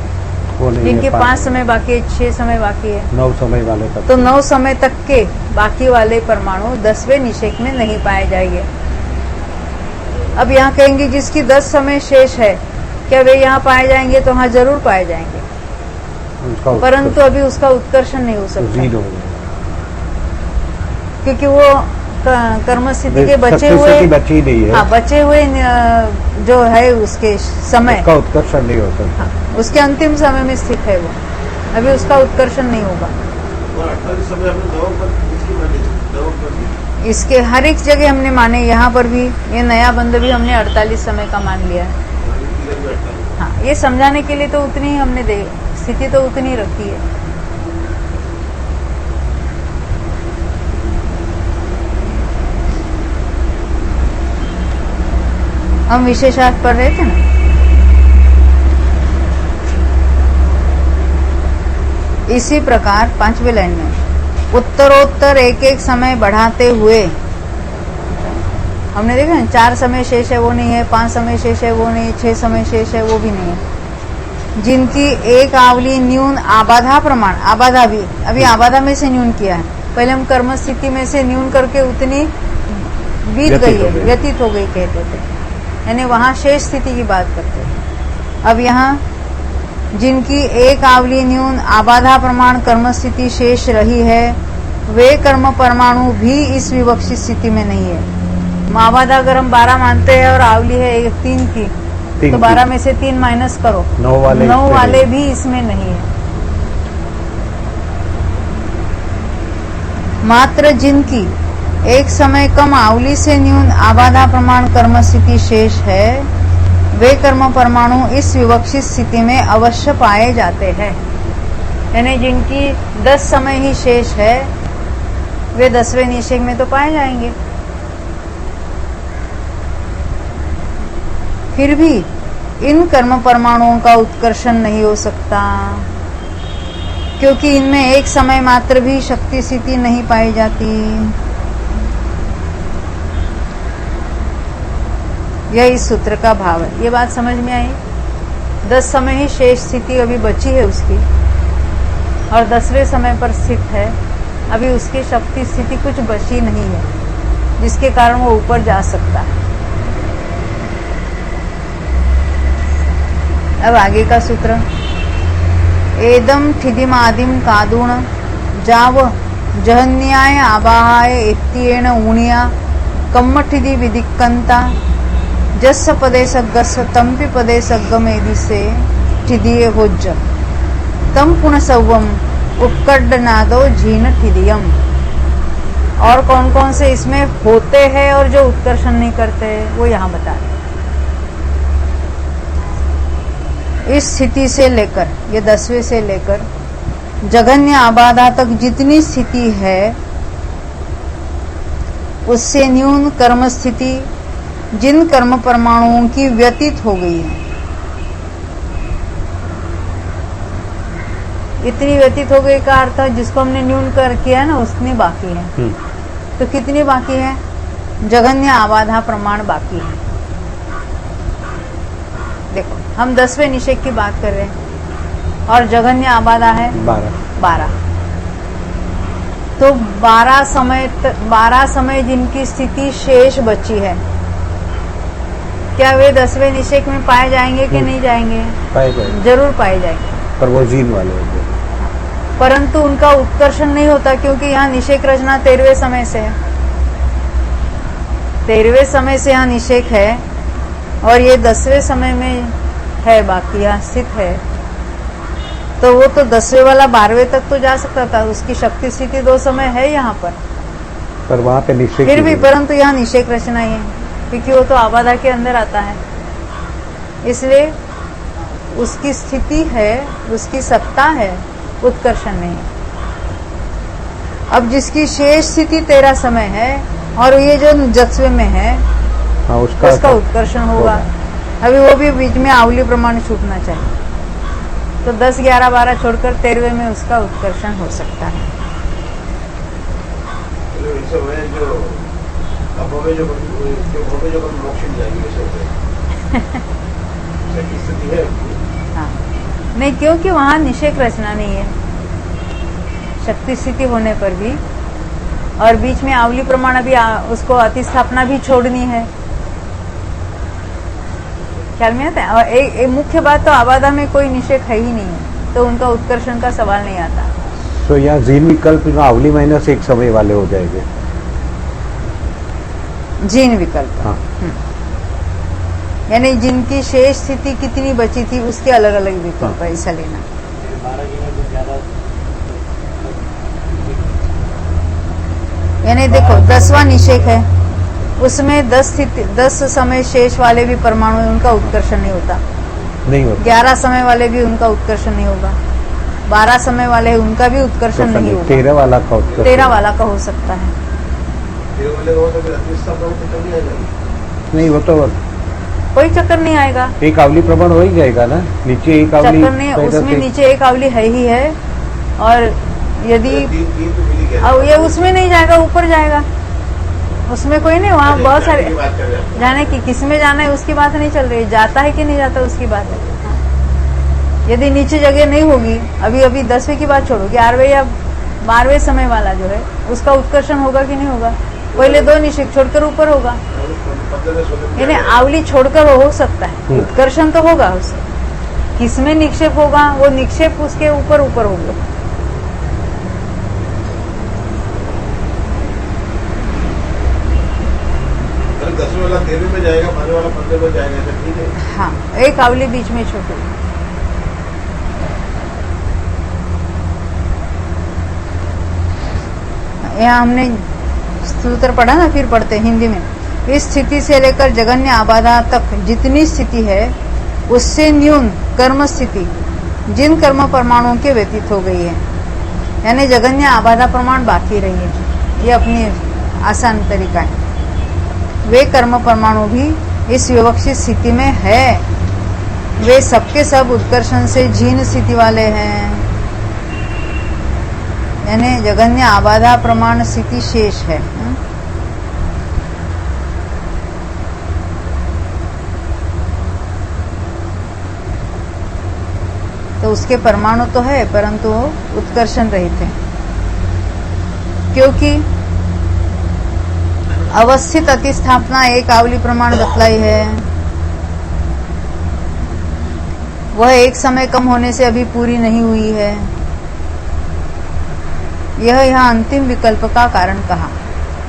जिनके 5 समय बाकी है, 6 समय बाकी है, 9 समय वाले तक, तो 9 समय तक के बाकी वाले परमाणु 10वें निषेक में नहीं पाए जाएंगे। अब यहाँ कहेंगे जिसकी 10 समय शेष है, क्या वे यहाँ पाए जाएंगे? तो हाँ, जरूर पाए जाएंगे, परंतु अभी उसका उत्कर्षण नहीं हो सकता, जीरो हो क्योंकि वो कर्म स्थिति के बचे शक्ति हुए स्थिति बची नहीं है, हाँ बचे हुए जो है उसके समय उसका उत्कर्षण नहीं हो सकता। हाँ, उसके अंतिम समय में स्थित है वो, अभी उसका उत्कर्षण नहीं होगा। और 48 समय हमने दवा पर इसकी मानी, दवा पर इसके हर एक जगह हमने माने, यहाँ पर भी ये नया बंद भी हमने 48 समय का मान लिया है। हाँ, ये समझाने के लिए तो उतनी ही हमने स्थिति तो उतनी रखी है। हम विशेषार्थ पढ़ रहे थे ना, इसी प्रकार 5वें लाइन में उत्तरोत्तर एक एक समय बढ़ाते हुए हमने देखा ना, 4 समय शेष है वो नहीं है, 5 समय शेष है वो नहीं है, 6 समय शेष है वो भी नहीं है, जिनकी एक आवली न्यून आबाधा प्रमाण, आबाधा भी अभी आबाधा में से न्यून किया है, पहले हम कर्म स्थिति में से न्यून करके उतनी बीत गई है, व्यतीत हो गई कहते थे, यानी वहां शेष स्थिति की बात करते हैं। अब यहाँ जिनकी एक आवली न्यून आबाधा प्रमाण कर्म स्थिति शेष रही है, वे कर्म परमाणु भी इस विवक्षित स्थिति में नहीं है। आबाधा अगर हम 12 मानते हैं और आवली है 3 की, तो 12 में से 3 माइनस करो, 9 वाले भी इसमें नहीं है। मात्र जिनकी एक समय कम आवली से न्यून आबाधा प्रमाण कर्म स्थिति शेष है, वे कर्म परमाणु इस विवक्षित स्थिति में अवश्य पाए जाते हैं। यानी जिनकी 10 समय ही शेष है, वे 10वें निषेध में तो पाए जाएंगे। फिर भी इन कर्म परमाणुओं का उत्कर्षण नहीं हो सकता, क्योंकि इनमें एक समय मात्र भी शक्ति स्थिति नहीं पाई जाती। यह इस सूत्र का भाव है। ये बात समझ में आई? 10 समय ही शेष स्थिति अभी बची है उसकी, और 10वें समय पर स्थित है, अभी उसकी शक्ति स्थिति कुछ बची नहीं है, जिसके कारण वो ऊपर जा सकता है। अब आगे का सूत्र, एदम ठिदिमादिम कादुण जाव जहन्याय आबाहाय इत्येन ऊणिया कम्मठिदि विदिक्कंता जस्स पदे सग्गस्स तंपि पदे सग्गमेदि से ठिदिये भोज्य तम पुनसवम उत्कड्डनादो झीन ठिदियम। और कौन कौन से इसमें होते हैं और जो उत्कर्षण नहीं करते हैं, वो यहाँ बता रहे। इस स्थिति से लेकर, ये 10वें से लेकर जघन्य आबाधा तक जितनी स्थिति है, उससे न्यून कर्म स्थिति जिन कर्म परमाणुओं की व्यतीत हो गई है, इतनी व्यतीत हो गई का अर्थ जिसको हमने न्यून कर किया है ना, उतनी बाकी है। तो कितनी बाकी है? जघन्य आबाधा प्रमाण बाकी है। देखो, हम 10वें निषेध की बात कर रहे हैं और जघन्य आबाधा है 12। तो 12 समय जिनकी स्थिति शेष बची है, क्या वे 10वें निषेध में पाए जाएंगे कि नहीं जाएंगे? पाए जाएंगे, जरूर पाए जाएंगे, पर वो जीन वाले होंगे। परंतु उनका उत्कर्षण नहीं होता, क्योंकि यहाँ निषेध रचना 13वें समय से है। 13वें समय से यहाँ निषेध है और ये 10वें समय में है, बाकी यहाँ स्थित है। तो वो तो 10वें वाला 12वें तक तो जा सकता था, उसकी शक्ति स्थिति 2 समय है यहाँ पर वहां पे निषेध फिर भी, परंतु यहाँ निषेध रचना ही है, क्योंकि वो तो आबाधा के अंदर आता है, इसलिए उसकी स्थिति है, उसकी सत्ता है, उत्कर्षण नहीं। अब जिसकी शेष स्थिति 13 समय है और ये जो 10वें में है, हाँ, उसका उत्कर्षण होगा। अभी वो भी बीच में आवली प्रमाण छूटना चाहिए, तो 10, 11, 12 छोड़कर 13वें में उसका उत्कर्षण हो सकता है। इस समय जो अब हमें जो मोक्ष मिल जाएगी स्थिति है। हाँ, नहीं, क्योंकि वहां निषेध रचना नहीं है शक्ति स्थिति होने पर भी, और बीच में आवली प्रमाण अभी उसको अतिस्थापना भी छोड़नी है। ख्याल में आता है? और एक मुख्य बात तो आबादा में कोई निषेध है ही नहीं है, तो उनका उत्कर्षण का सवाल नहीं आता। तो यहाँ जीन विकल्प आवली -1 समय वाले हो जाएंगे। जीन विकल्प। हाँ यानी जिनकी शेष स्थिति कितनी बची थी उसके अलग अलग विकल्प हाँ। ऐसा लेना। यानी देखो 10वां निषेक है, उसमें 10 समय शेष वाले भी परमाणु हैं, उनका उत्कर्षण नहीं होता। नहीं होता। 11 समय वाले भी उनका उत्कर्षण नहीं होगा। 12 समय वाले हैं, उनका भी उत्कर्षण नहीं होगा। 13 वाला का उत्कर्षण। 13 वाला का हो सकता है। ये वाले हो तो फिर अतिस्थापना में चक्कर नहीं आएगा। नहीं वो तो कोई चक्कर नहीं आएगा। एक आवली प्रमाण हो ही जाएगा ना, नीचे एक आवली चक्कर नहीं, पैदा उसमें से- नीचे एक आवली है ही है। और यदि तीन तो मिल ही गया। अब ये उसमें नहीं जाएगा, ऊपर जाएगा, उसमें कोई नहीं। वहाँ बहुत जाने सारे की बात कर रहे हैं। जाने की किस में जाना है उसकी बात नहीं चल रही, जाता है कि नहीं जाता उसकी बात है। यदि नीचे जगह नहीं होगी, अभी अभी 10वें की बात छोड़ो, 11वें या 12वें समय वाला जो है उसका उत्कर्षण होगा कि नहीं होगा। पहले 2 निषेक छोड़कर ऊपर होगा, 15 यानी आवली छोड़कर हो सकता है, उत्कर्षण तो होगा उससे। किसमें निक्षेप होगा, वो निक्षेप उसके ऊपर ऊपर होगा। अरे 10वें वाला 13वें में जाएगा, 12वें वाला 15वें में जाएगा, ऐसा ठीक है। हाँ, एक आवली बीच में छोटी। यहाँ हमने सूत्र पढ़ा ना, फिर पढ़ते हिंदी में। इस स्थिति से लेकर जगन्य आबाधा तक जितनी स्थिति है उससे न्यून कर्म स्थिति जिन कर्म परमाणुओं के व्यतीत हो गई है, यानी जगन्य आबाधा प्रमाण बाकी रही है। ये अपनी आसान तरीका है। वे कर्म परमाणु भी इस विवक्षित स्थिति में है, वे सबके सब उत्कर्षण से जीन स्थिति वाले हैं, यानी जगन्य आबाधा प्रमाण स्थिति शेष है। तो उसके परमाणु तो है परंतु उत्कर्षण रहित है, क्योंकि अवस्थित अतिस्थापना एक आवली प्रमाण बतलाई है, वह एक समय कम होने से अभी पूरी नहीं हुई है। यह यहाँ अंतिम विकल्प का कारण कहा।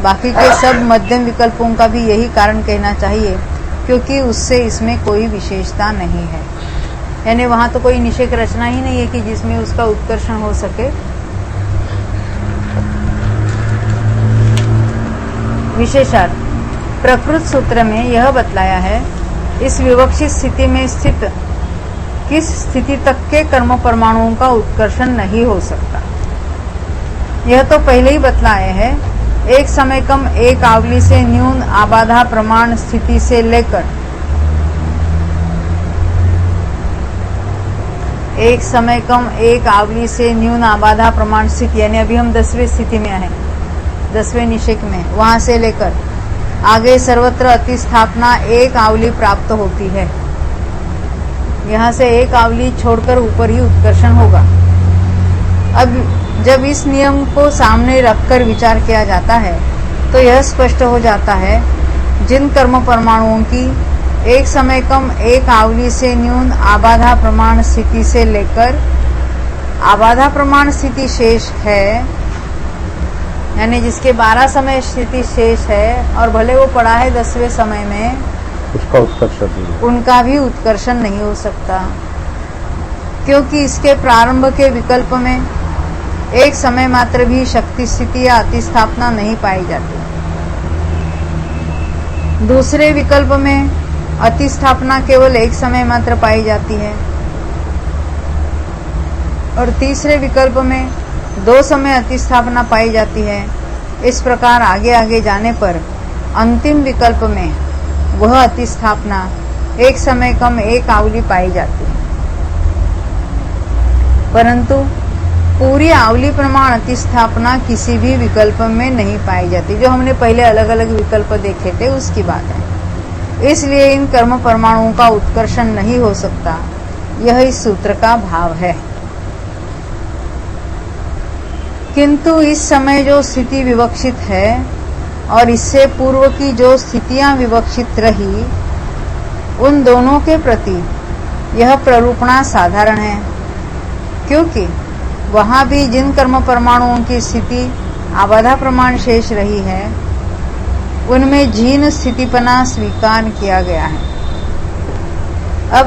बाकी के सब मध्यम विकल्पों का भी यही कारण कहना चाहिए, क्योंकि उससे इसमें कोई विशेषता नहीं है। यानी वहां तो कोई निषेक रचना ही नहीं है कि जिसमें उसका उत्कर्षण हो सके। विशेषार्थ प्रकृत सूत्र में यह बतलाया है, इस विवक्षित स्थिति में स्थित किस स्थिति तक के कर्म परमाणुओं का उत्कर्षण नहीं हो सकता। यह तो पहले ही बतलाए है। एक समय कम एक आवली से न्यून आबाधा प्रमाण स्थिति से लेकर एक समय कम एक आवली से न्यून आबाधा प्रमाण स्थिति, यानी अभी हम 10वें स्थिति में हैं, 10वें निषेक में, वहां से लेकर आगे सर्वत्र अतिस्थापना एक आवली प्राप्त होती है। यहाँ से एक आवली छोड़कर ऊपर ही उत्कर्षण होगा। अब जब इस नियम को सामने रखकर विचार किया जाता है तो यह स्पष्ट हो जाता है, जिन कर्म परमाणुओं की एक समय कम एक आवली से न्यून आबाधा प्रमाण स्थिति से लेकर आबाधा प्रमाण स्थिति शेष है, यानी जिसके 12 समय स्थिति शेष है और भले वो पड़ा है 10वें समय में, उसका उत्कर्षण नहीं है। उनका भी उत्कर्षण नहीं हो सकता, क्योंकि इसके प्रारंभ के विकल्प में एक समय मात्र भी शक्ति स्थिति या अतिस्थापना नहीं पाई जाती। दूसरे विकल्प में अतिस्थापना केवल एक समय मात्र पाई जाती है और तीसरे विकल्प में 2 समय अतिस्थापना पाई जाती है। इस प्रकार आगे आगे जाने पर अंतिम विकल्प में वह अतिस्थापना एक समय कम एक आवली पाई जाती है, परंतु पूरी आवली प्रमाण अतिस्थापना किसी भी विकल्प में नहीं पाई जाती। जो हमने पहले अलग अलग विकल्प देखे थे उसकी बात है। इसलिए इन कर्म परमाणुओं का उत्कर्षण नहीं हो सकता, यह इस सूत्र का भाव है। किंतु इस समय जो स्थिति विवक्षित है और इससे पूर्व की जो स्थितियां विवक्षित रही, उन दोनों के प्रति यह प्ररूपणा साधारण है, क्योंकि वहां भी जिन कर्म परमाणुओं की स्थिति आबाधा प्रमाण शेष रही है, उनमें जीन स्थितिपना स्वीकार किया गया है। अब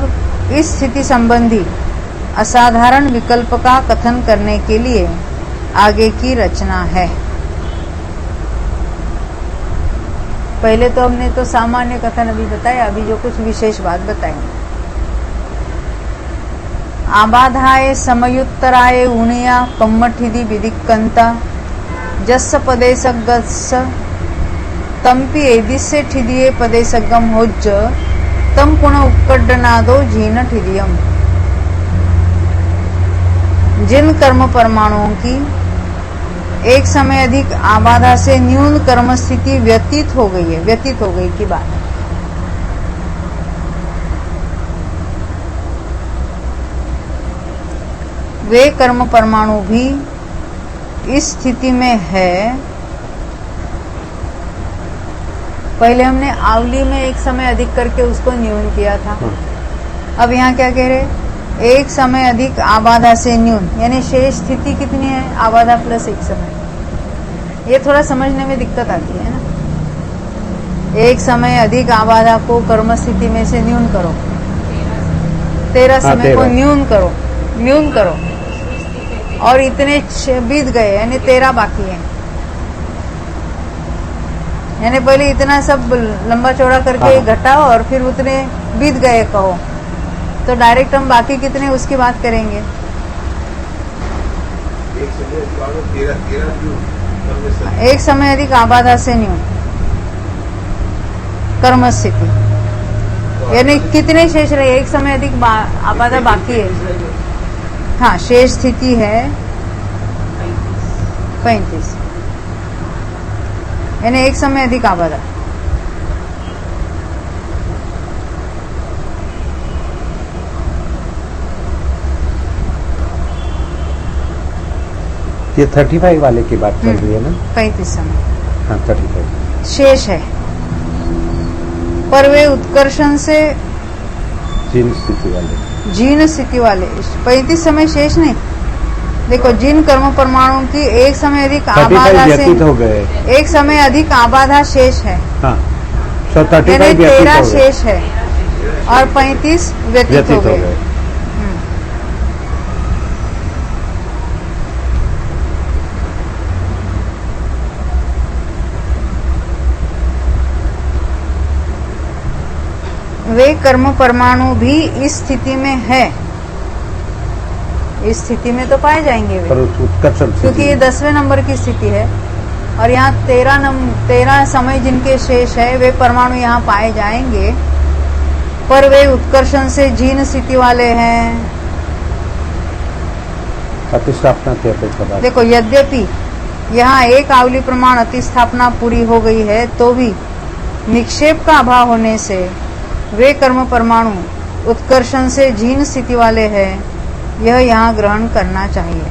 इस स्थिति संबंधी असाधारण विकल्प का कथन करने के लिए आगे की रचना है। पहले तो हमने तो सामान्य कथन अभी बताया, अभी जो कुछ विशेष बात बताएंगे। आबाधाय समयुत्तराय उणिया कम्मठिदि विदिक्कंता जस्स पदे सगस्स तंपि एदिस्य ठिदिये पदे सगम होज्ज तम पुण उपकड्डनादो जीन ठिदियम। जिन कर्म परमाणुओं की एक समय अधिक आबाधा से न्यून कर्म स्थिति व्यतीत हो गई की बात है। वे कर्म परमाणु भी इस स्थिति में है। पहले हमने आवली में एक समय अधिक करके उसको न्यून किया था। अब यहाँ क्या कह रहे? एक समय अधिक आबाधा से न्यून, यानी शेष स्थिति कितनी है? आबाधा प्लस एक समय। ये थोड़ा समझने में दिक्कत आती है ना। एक समय अधिक आबाधा को कर्म स्थिति में से न्यून करो, 13 समय को न्यून करो और इतने बीत गए, यानी 13 बाकी है। यानी पहले इतना सब लंबा चौड़ा करके घटाओ और फिर उतने बीत गए कहो, तो डायरेक्ट हम बाकी कितने उसकी बात करेंगे। एक समय अधिक आबाधा से न्यून कर्म स्थिति, यानी कितने शेष रहे? एक समय अधिक आबाधा बाकी है। हाँ, शेष स्थिति है 35, यानी एक समय अधिक आबादा। ये 35 वाले की बात चल रही है ना? 35 समय। हाँ, 35 शेष है, पर वे उत्कर्षण से जीन स्थिति वाले 35 समय शेष नहीं। देखो, जिन कर्म परमाणुओं की एक समय अधिक आबाधा से हो गए, एक समय अधिक आबाधा शेष है। हाँ, 35 13 शेष है और 35 व्यतीत हो गए। वे कर्म परमाणु भी इस स्थिति में है। इस स्थिति में तो पाए जाएंगे वे, क्योंकि ये 10वें नंबर की स्थिति है और यहाँ 13 समय जिनके शेष है वे परमाणु यहाँ पाए जाएंगे, पर वे उत्कर्षण से जीन स्थिति वाले हैं। अतिस्थापना की अपेक्षा। देखो, यद्यपि यहाँ एक आवली प्रमाण अतिस्थापना पूरी हो गई है, तो भी निक्षेप का अभाव होने से वे कर्म परमाणु उत्कर्षण से जीन स्थिति वाले हैं। यह यहाँ ग्रहण करना चाहिए।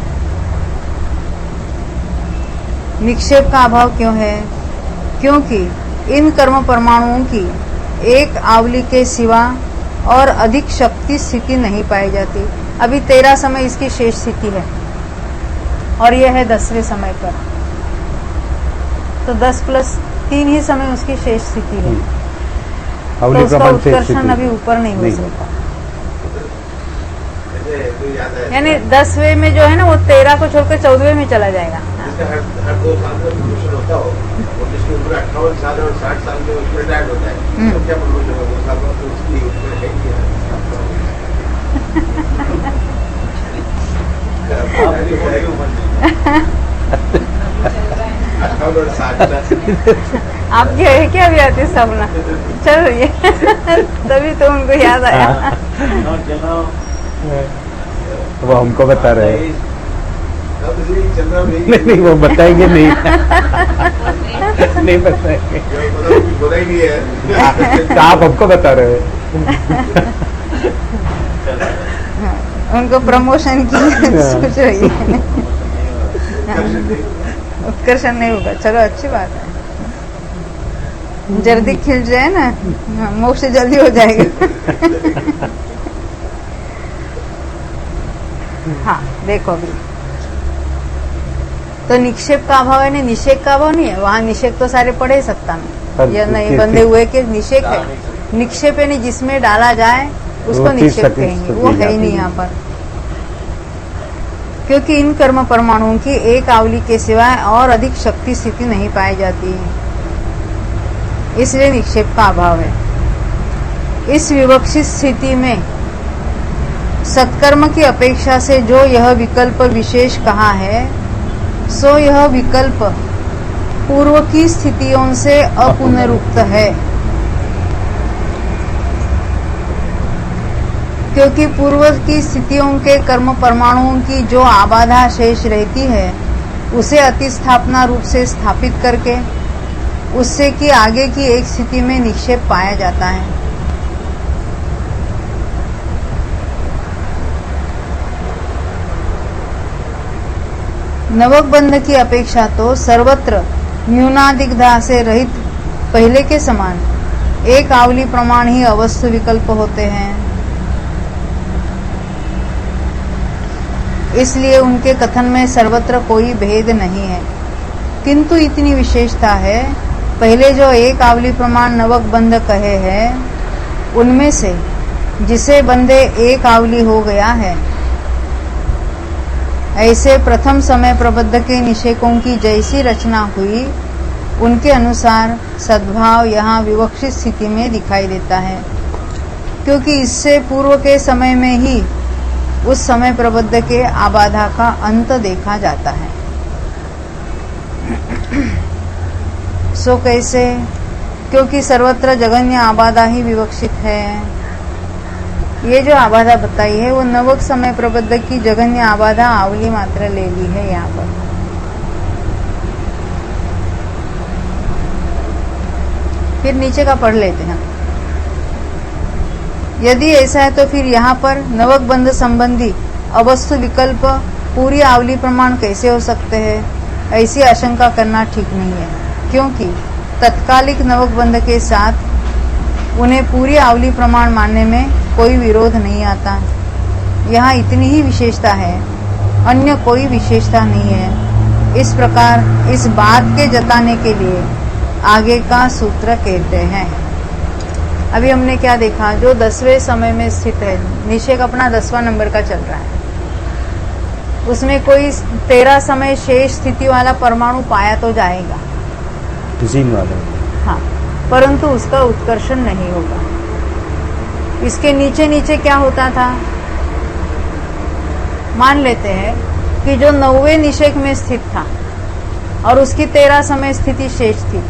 निक्षेप का अभाव क्यों है? क्योंकि इन कर्म परमाणुओं की एक आवली के सिवा और अधिक शक्ति स्थिति नहीं पाई जाती। अभी 13 समय इसकी शेष स्थिति है और यह है 10वें समय पर, तो 10 + 3 ही समय उसकी शेष स्थिति है, तो उसका उत्कर्षण अभी ऊपर नहीं हो सकता। यानी 10वें में जो है ना, वो 13 को छोड़कर 14वें में चला जाएगा। हर 2 साल में प्रमोशन होता हो और जिसकी उम्र 58 साल और 60 साल में उसमें रिटायर्ड होता है, तो क्या प्रमोशन होगा? 2 साल में तो उसकी उम्र है ही आपकी है क्या अभी आती सपना? चल रही है तभी तो उनको याद आया। वो हमको बता रहे हैं। नहीं, वो बताएंगे नहीं। नहीं बताएंगे, बोला ही नहीं है। तो आप हमको बता रहे हैं। उनको प्रमोशन की सोच रही है। उत्कर्षण नहीं होगा, चलो अच्छी बात है। जल्दी खिल जाए ना, मोक्ष जल्दी हो जाएगा। हाँ, देखो अभी तो निक्षेप का अभाव है, निषेक का अभाव नहीं है। वहां निषेक तो सारे पढ़े सत्ता में, पर या नए उसकी बंधे हुए के निषेक डाल है। नहीं सकते। निक्षेप यानी जिसमें डाला जाए उसको वो निक्षेप तीस कहेंगे, स्थिति वो है ही जाती नहीं है। यहाँ पर। क्योंकि इन कर्म परमाणुओं की एक आवली के सिवाय और अधिक शक्ति स्थिति नहीं पाई जाती है, इसलिए निक्षेप का अभाव है। इस विवक्षित स्थिति में सत्कर्म की अपेक्षा से जो यह विकल्प विशेष कहा है, सो यह विकल्प पूर्व की स्थितियों से अपुनरुक्त है। क्योंकि पूर्व की स्थितियों के कर्म परमाणुओं की जो आबाधा शेष रहती है, उसे अतिस्थापना रूप से स्थापित करके उससे कि आगे की एक स्थिति में निक्षेप पाया जाता है। नवक बंध की अपेक्षा तो सर्वत्र न्यूनाधिकधा से रहित पहले के समान एक आवली प्रमाण ही अवस्तु विकल्प होते हैं। इसलिए उनके कथन में सर्वत्र कोई भेद नहीं है, किंतु इतनी विशेषता है, पहले जो एक आवली प्रमाण नवक बंध कहे हैं, उनमें से जिसे बंधे एक आवली हो गया है, ऐसे प्रथम समय प्रबद्ध के निषेकों की जैसी रचना हुई, उनके अनुसार सद्भाव यहाँ विवक्षित स्थिति में दिखाई देता है। क्योंकि इससे पूर्व के समय में ही उस समय प्रबद्ध के आबाधा का अंत देखा जाता है। सो कैसे? क्योंकि सर्वत्र जगन्य आबाधा ही विवक्षित है। ये जो आबाधा बताई है वो नवक समय प्रबद्ध की जगन्य आबाधा आवली मात्र ले ली है यहाँ पर। फिर नीचे का पढ़ लेते हैं। यदि ऐसा है तो फिर यहाँ पर नवक बंध संबंधी अवस्तु विकल्प पूरी आवली प्रमाण कैसे हो सकते हैं? ऐसी आशंका करना ठीक नहीं है, क्योंकि तत्कालिक नवक बंध के साथ उन्हें पूरी आवली प्रमाण मानने में कोई विरोध नहीं आता। यहाँ इतनी ही विशेषता है, अन्य कोई विशेषता नहीं है। इस प्रकार इस बात के जताने के लिए आगे का सूत्र कहते हैं। अभी हमने क्या देखा? जो 10वें समय में स्थित है, निषेक अपना 10वां नंबर का चल रहा है, उसमें कोई 13 समय शेष स्थिति वाला परमाणु पाया तो जाएगा, जीन वाले। हाँ, परंतु उसका उत्कर्षण नहीं होगा। इसके नीचे नीचे क्या होता था? मान लेते हैं कि जो 9वें निषेक में स्थित था और उसकी 13 समय स्थिति शेष थी,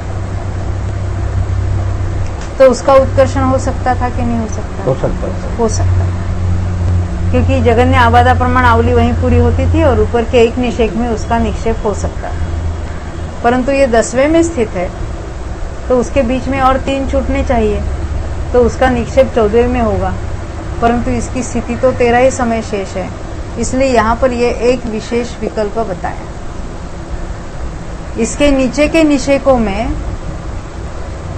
तो उसका उत्कर्षण हो सकता था कि नहीं हो सकता? हो सकता है। हो सकता था, क्योंकि जगन्य आबादा प्रमाण आवली वहीं पूरी होती थी और ऊपर के एक निषेक में उसका निक्षेप हो सकता था। परंतु ये 10वें में स्थित है, तो उसके बीच में और 3 छूटने चाहिए, तो उसका निक्षेप 14वें में होगा। परंतु इसकी स्थिति तो 13 ही समय शेष है, इसलिए यहाँ पर ये एक विशेष विकल्प बताया। इसके नीचे के निषेकों में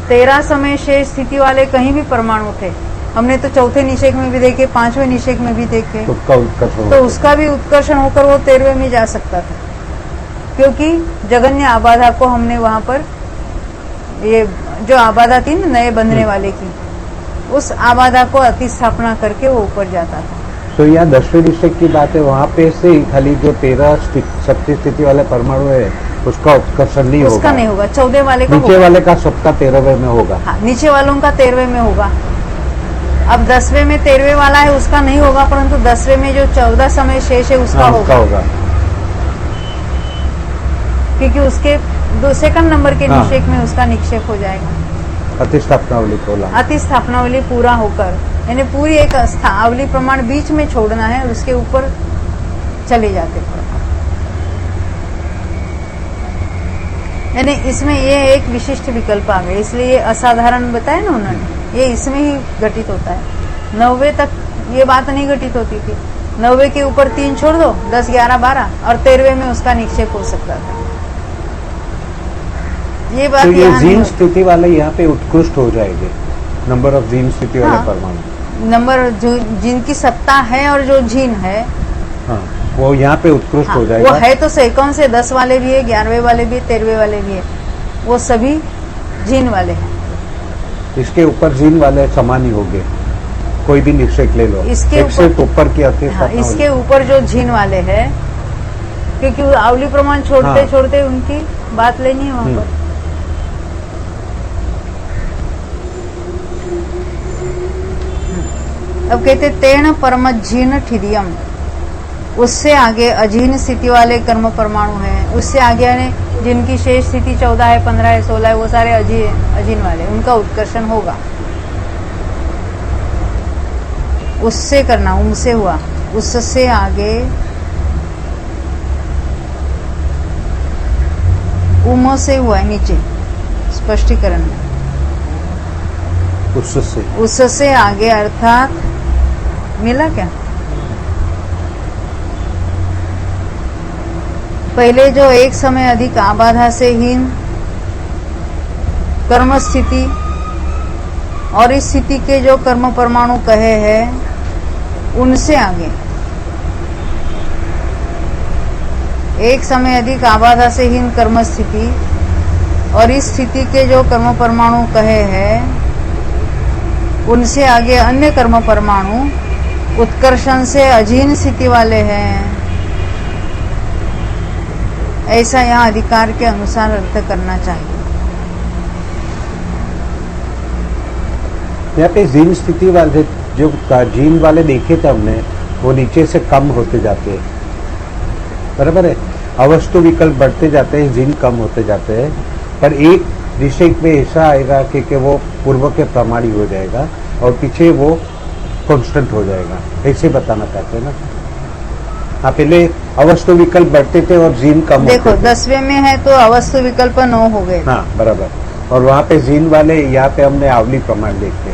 13 समय शेष स्थिति वाले कहीं भी परमाणु थे। हमने तो चौथे निषेक में भी देखे, 5वें निषेक में भी देखे, उसका उत्कर्षण तो उसका भी उत्कर्षण होकर वो 13वें में जा सकता था, क्योंकि जगन्य आबाधा को हमने वहां पर, ये जो आबाधा थी ना नए बंधने वाले की, उस आबाधा को अतिस्थापना करके वो ऊपर जाता था। तो यहाँ 10वें निषेक की बात है, वहाँ पे से खाली जो 13 शक्ति स्थिति वाले परमाणु है उसका उत्कर्षण नहीं होगा। उसका नहीं होगा, 14 वाले का नीचे होगा। वाले का सबका 13वें में होगा। हाँ, नीचे वालों का 13वें में होगा। अब 10वें में 13वें वाला है उसका नहीं होगा, परंतु 10वें में जो 14 समय शेष है उसका हाँ, उसका होगा, होगा। क्योंकि उसके सेकंड नंबर के हाँ। निषेक में उसका निक्षेप हो जाएगा। अतिस्थापनावली बोला। अतिस्थापनावली पूरा होकर, यानी पूरी एक आवली प्रमाण बीच में छोड़ना है और उसके ऊपर चले जाते प्रमाण। यानी इसमें ये एक विशिष्ट विकल्प आ गया, इसलिए ये असाधारण बताया ना उन्होंने, ये इसमें ही घटित होता है। 9वें तक ये बात नहीं घटित होती थी। 9वें के ऊपर 3 छोड़ दो, 10, 11, 12 और 13वें में उसका निक्षेप हो सकता था। ये बात तो ये यहाँ नहीं जीन होती। स्थिति वाले यहाँ पे उत्कृष्ट हो जाएंगे, नंबर ऑफ जीन स्थिति वाले हाँ। परमाणु। नंबर जो जिनकी सत्ता है और जो जीन है, हाँ, वो यहाँ पे उत्कृष्ट हाँ, हो जाएगा। वो है तो सैकड़ों से 10 वाले भी है, 11वें वाले भी है, 13वें वाले भी है, वो सभी जीन वाले हैं। इसके ऊपर जीन वाले समान ही होंगे, कोई भी निश्चय ले लो। इसके एक से ऊपर- ऊपर की अति हाँ, इसके ऊपर जो जीन वाले हैं, क्योंकि वो आवली प्रमाण छोड़ते हाँ। छोड़ते उनकी बात लेनी है वहां पर। अब कहते तेण परम जीन ठिदियम, उससे आगे अजीन स्थिति वाले कर्म परमाणु हैं। उससे आगे यानी जिनकी शेष स्थिति 14 है, 15 है, 16 है, वो सारे अजीन वाले, उनका उत्कर्षण होगा। उससे करना, उनसे हुआ, उससे आगे उम से हुआ है नीचे स्पष्टीकरण में। उससे आगे अर्थात मिला क्या? पहले जो एक समय अधिक आबाधा से हीन कर्म स्थिति और इस स्थिति के जो कर्म परमाणु कहे हैं, उनसे आगे एक समय अधिक आबाधा से हीन कर्म स्थिति और इस स्थिति के जो कर्म परमाणु कहे हैं, उनसे आगे अन्य कर्म परमाणु उत्कर्षण से अजीन स्थिति वाले हैं। ऐसा यहाँ अधिकार के अनुसार अर्थ करना चाहिए। यहाँ पे जीन स्थिति वाले जो जीन वाले देखे थे हमने, वो नीचे से कम होते जाते हैं, बराबर है। अवस्तु विकल्प बढ़ते जाते हैं, जीन कम होते जाते हैं, पर एक विषय में ऐसा आएगा कि वो पूर्व के प्रमाणी हो जाएगा और पीछे वो कांस्टेंट हो जाएगा, ऐसे बताना चाहते हैं ना। हाँ, पहले अवस्तु विकल्प बढ़ते थे और जीन कम देखो होते थे। 10वें में है तो अवस्तु विकल्प 9 हो गए। हाँ बराबर, और वहाँ पे जीन वाले, यहाँ पे हमने आवली प्रमाण देखे।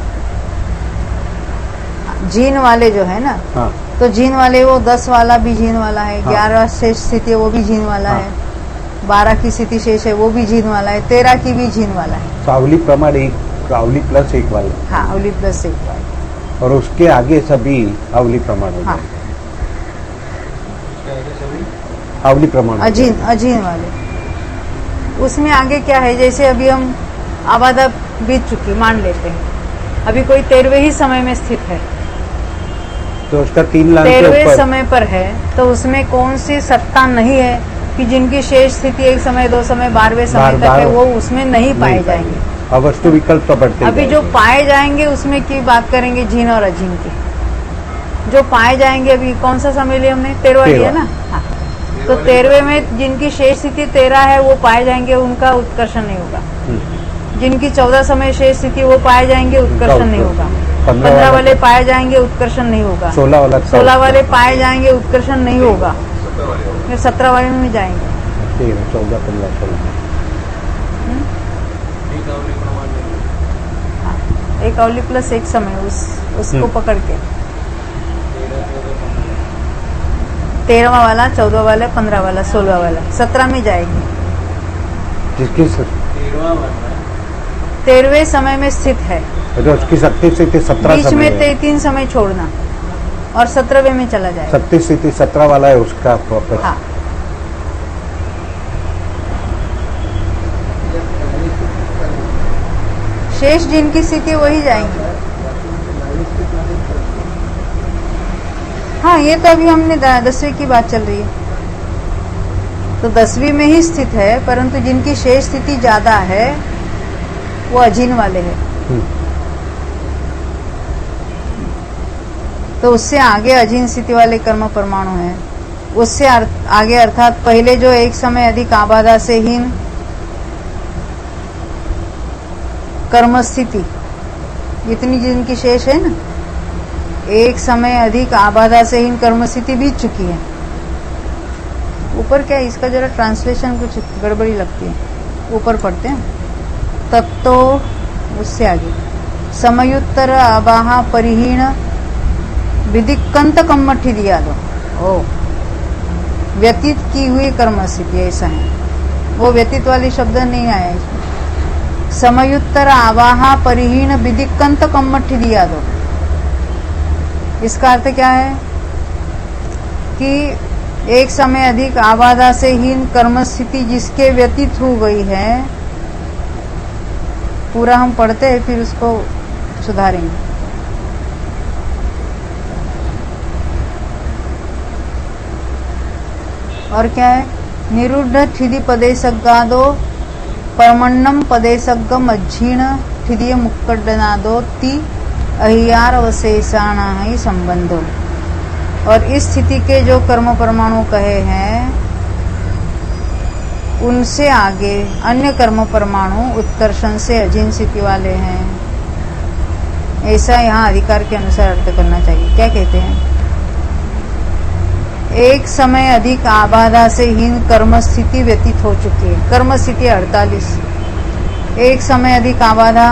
जीन वाले जो है ना, हाँ तो जीन वाले वो 10 वाला भी जीन वाला है, हाँ। 11 शेष स्थिति है वो भी जीन वाला हाँ। है, 12 की स्थिति शेष है वो भी जीन वाला है, 13 की भी जीन वाला है। तो आवली प्रमाण एक, आवली प्लस एक वाला, हाँ, अवली प्लस 1 वाला। और उसके आगे सभी आवली प्रमाण हो हाँ। जाएंगे। आवली प्रमाण हो अजीन जाएंगे। अजीन वाले। उसमें आगे क्या है, जैसे अभी हम आबादा बीत चुकी मान लेते हैं, अभी कोई 13वें ही समय में स्थित है, तो उसका 3 लाख के 13वें ऊपर समय पर है, तो उसमें कौन सी सत्ता नहीं है कि जिनकी शेष स्थिति 1 समय 2 समय 12वें समय तक है, वो उसमें नहीं पाए जाएंगे। अवस्तु विकल्प तो बढ़ते अभी जो जाएंगे। पाए जाएंगे उसमें की बात करेंगे, जीन और अजीन की। जो पाए जाएंगे अभी कौन सा समय लिया हमने, 13वां लिया ना। हाँ, तो 13वें में जिनकी शेष स्थिति 13 है वो पाए जाएंगे, उनका उत्कर्षण नहीं होगा। जिनकी 14 समय शेष स्थिति वो पाए जाएंगे, उत्कर्षण नहीं होगा। 15 वाले पाए जाएंगे, उत्कर्षण नहीं होगा। 16 वाले पाए जाएंगे, उत्कर्षण नहीं होगा। 17 वाले में जाएंगे। 13, 14, 15, 16। एक अवली प्लस 1 समय उसको पकड़ के 13वां वाला, 14 वाला, 15 वाला, 16 वाला, 17 में जाएगी। जिसकी 13वें समय में स्थित है, जो उसकी शक्ति स्थिति 17 बीच समय में है। 3 समय छोड़ना और 17वें में चला जाएगा। शक्ति स्थिति 17 वाला है उसका प्रॉपर। हाँ, शेष जिनकी स्थिति वही जाएंगी। हाँ, ये तो अभी हमने 10वीं की बात चल रही है, तो 10वीं में ही स्थित है, परंतु जिनकी शेष स्थिति ज्यादा है वो अजीन वाले हैं। तो उससे आगे अजीन स्थिति वाले कर्म परमाणु हैं। उससे आगे अर्थात पहले जो एक समय अधिक आबाधा से हीन कर्म स्थिति, इतनी जिनकी शेष है ना, एक समय अधिक आबाधा से हीन कर्म स्थिति बीत चुकी है। ऊपर क्या है, इसका जरा ट्रांसलेशन कुछ गड़बड़ी लगती है, ऊपर पढ़ते हैं। तत्तो उससे आगे समयुत्तर आबाहा परिहीण विधिकंत कम्मठी दिया दो। ओ, व्यतीत की हुई कर्म स्थिति, ऐसा है, वो व्यतीत वाली शब्द नहीं आया इसमें। समयुत्तर आवाहा परिहीण विधिकंत कम्मठी दिया दो। इसका अर्थ क्या है कि एक समय अधिक आबाधा से हीन कर्म स्थिति जिसके व्यतीत हो गई है, पूरा हम पढ़ते हैं फिर उसको सुधारेंगे। और क्या है? निरुद्ध ठिदि पदे सग्गादो परमन्नम पदे सग्गम अज्झीण ठिदिय मुक्कडनादो ति अहियार अवशेषाण ही संबंधो। और इस स्थिति के जो कर्म परमाणु कहे हैं उनसे आगे अन्य कर्म परमाणु उत्कर्षण से अजीन स्थिति वाले हैं, ऐसा यहाँ अधिकार के अनुसार अर्थ करना चाहिए। क्या कहते हैं? एक समय अधिक आबाधा से हीन कर्म स्थिति व्यतीत हो चुकी है। कर्म स्थिति 48, एक समय अधिक आबाधा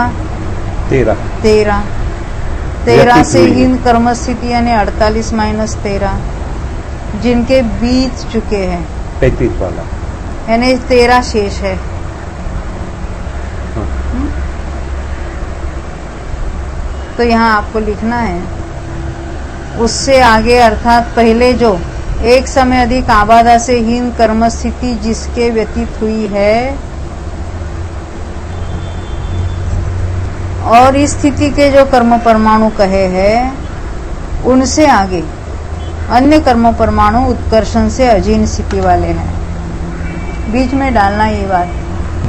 13 से हीन कर्म स्थिति यानी 48 - 13 जिनके बीत चुके हैं 35 वाला यानी 13 शेष है। तो यहाँ आपको लिखना है उससे आगे अर्थात पहले जो एक समय अधिक आबाधा से हीन कर्म स्थिति जिसके व्यतीत हुई है और इस स्थिति के जो कर्म परमाणु कहे हैं उनसे आगे अन्य कर्म परमाणु उत्कर्षण से अजीन स्थिति वाले हैं। बीच में डालना ये बात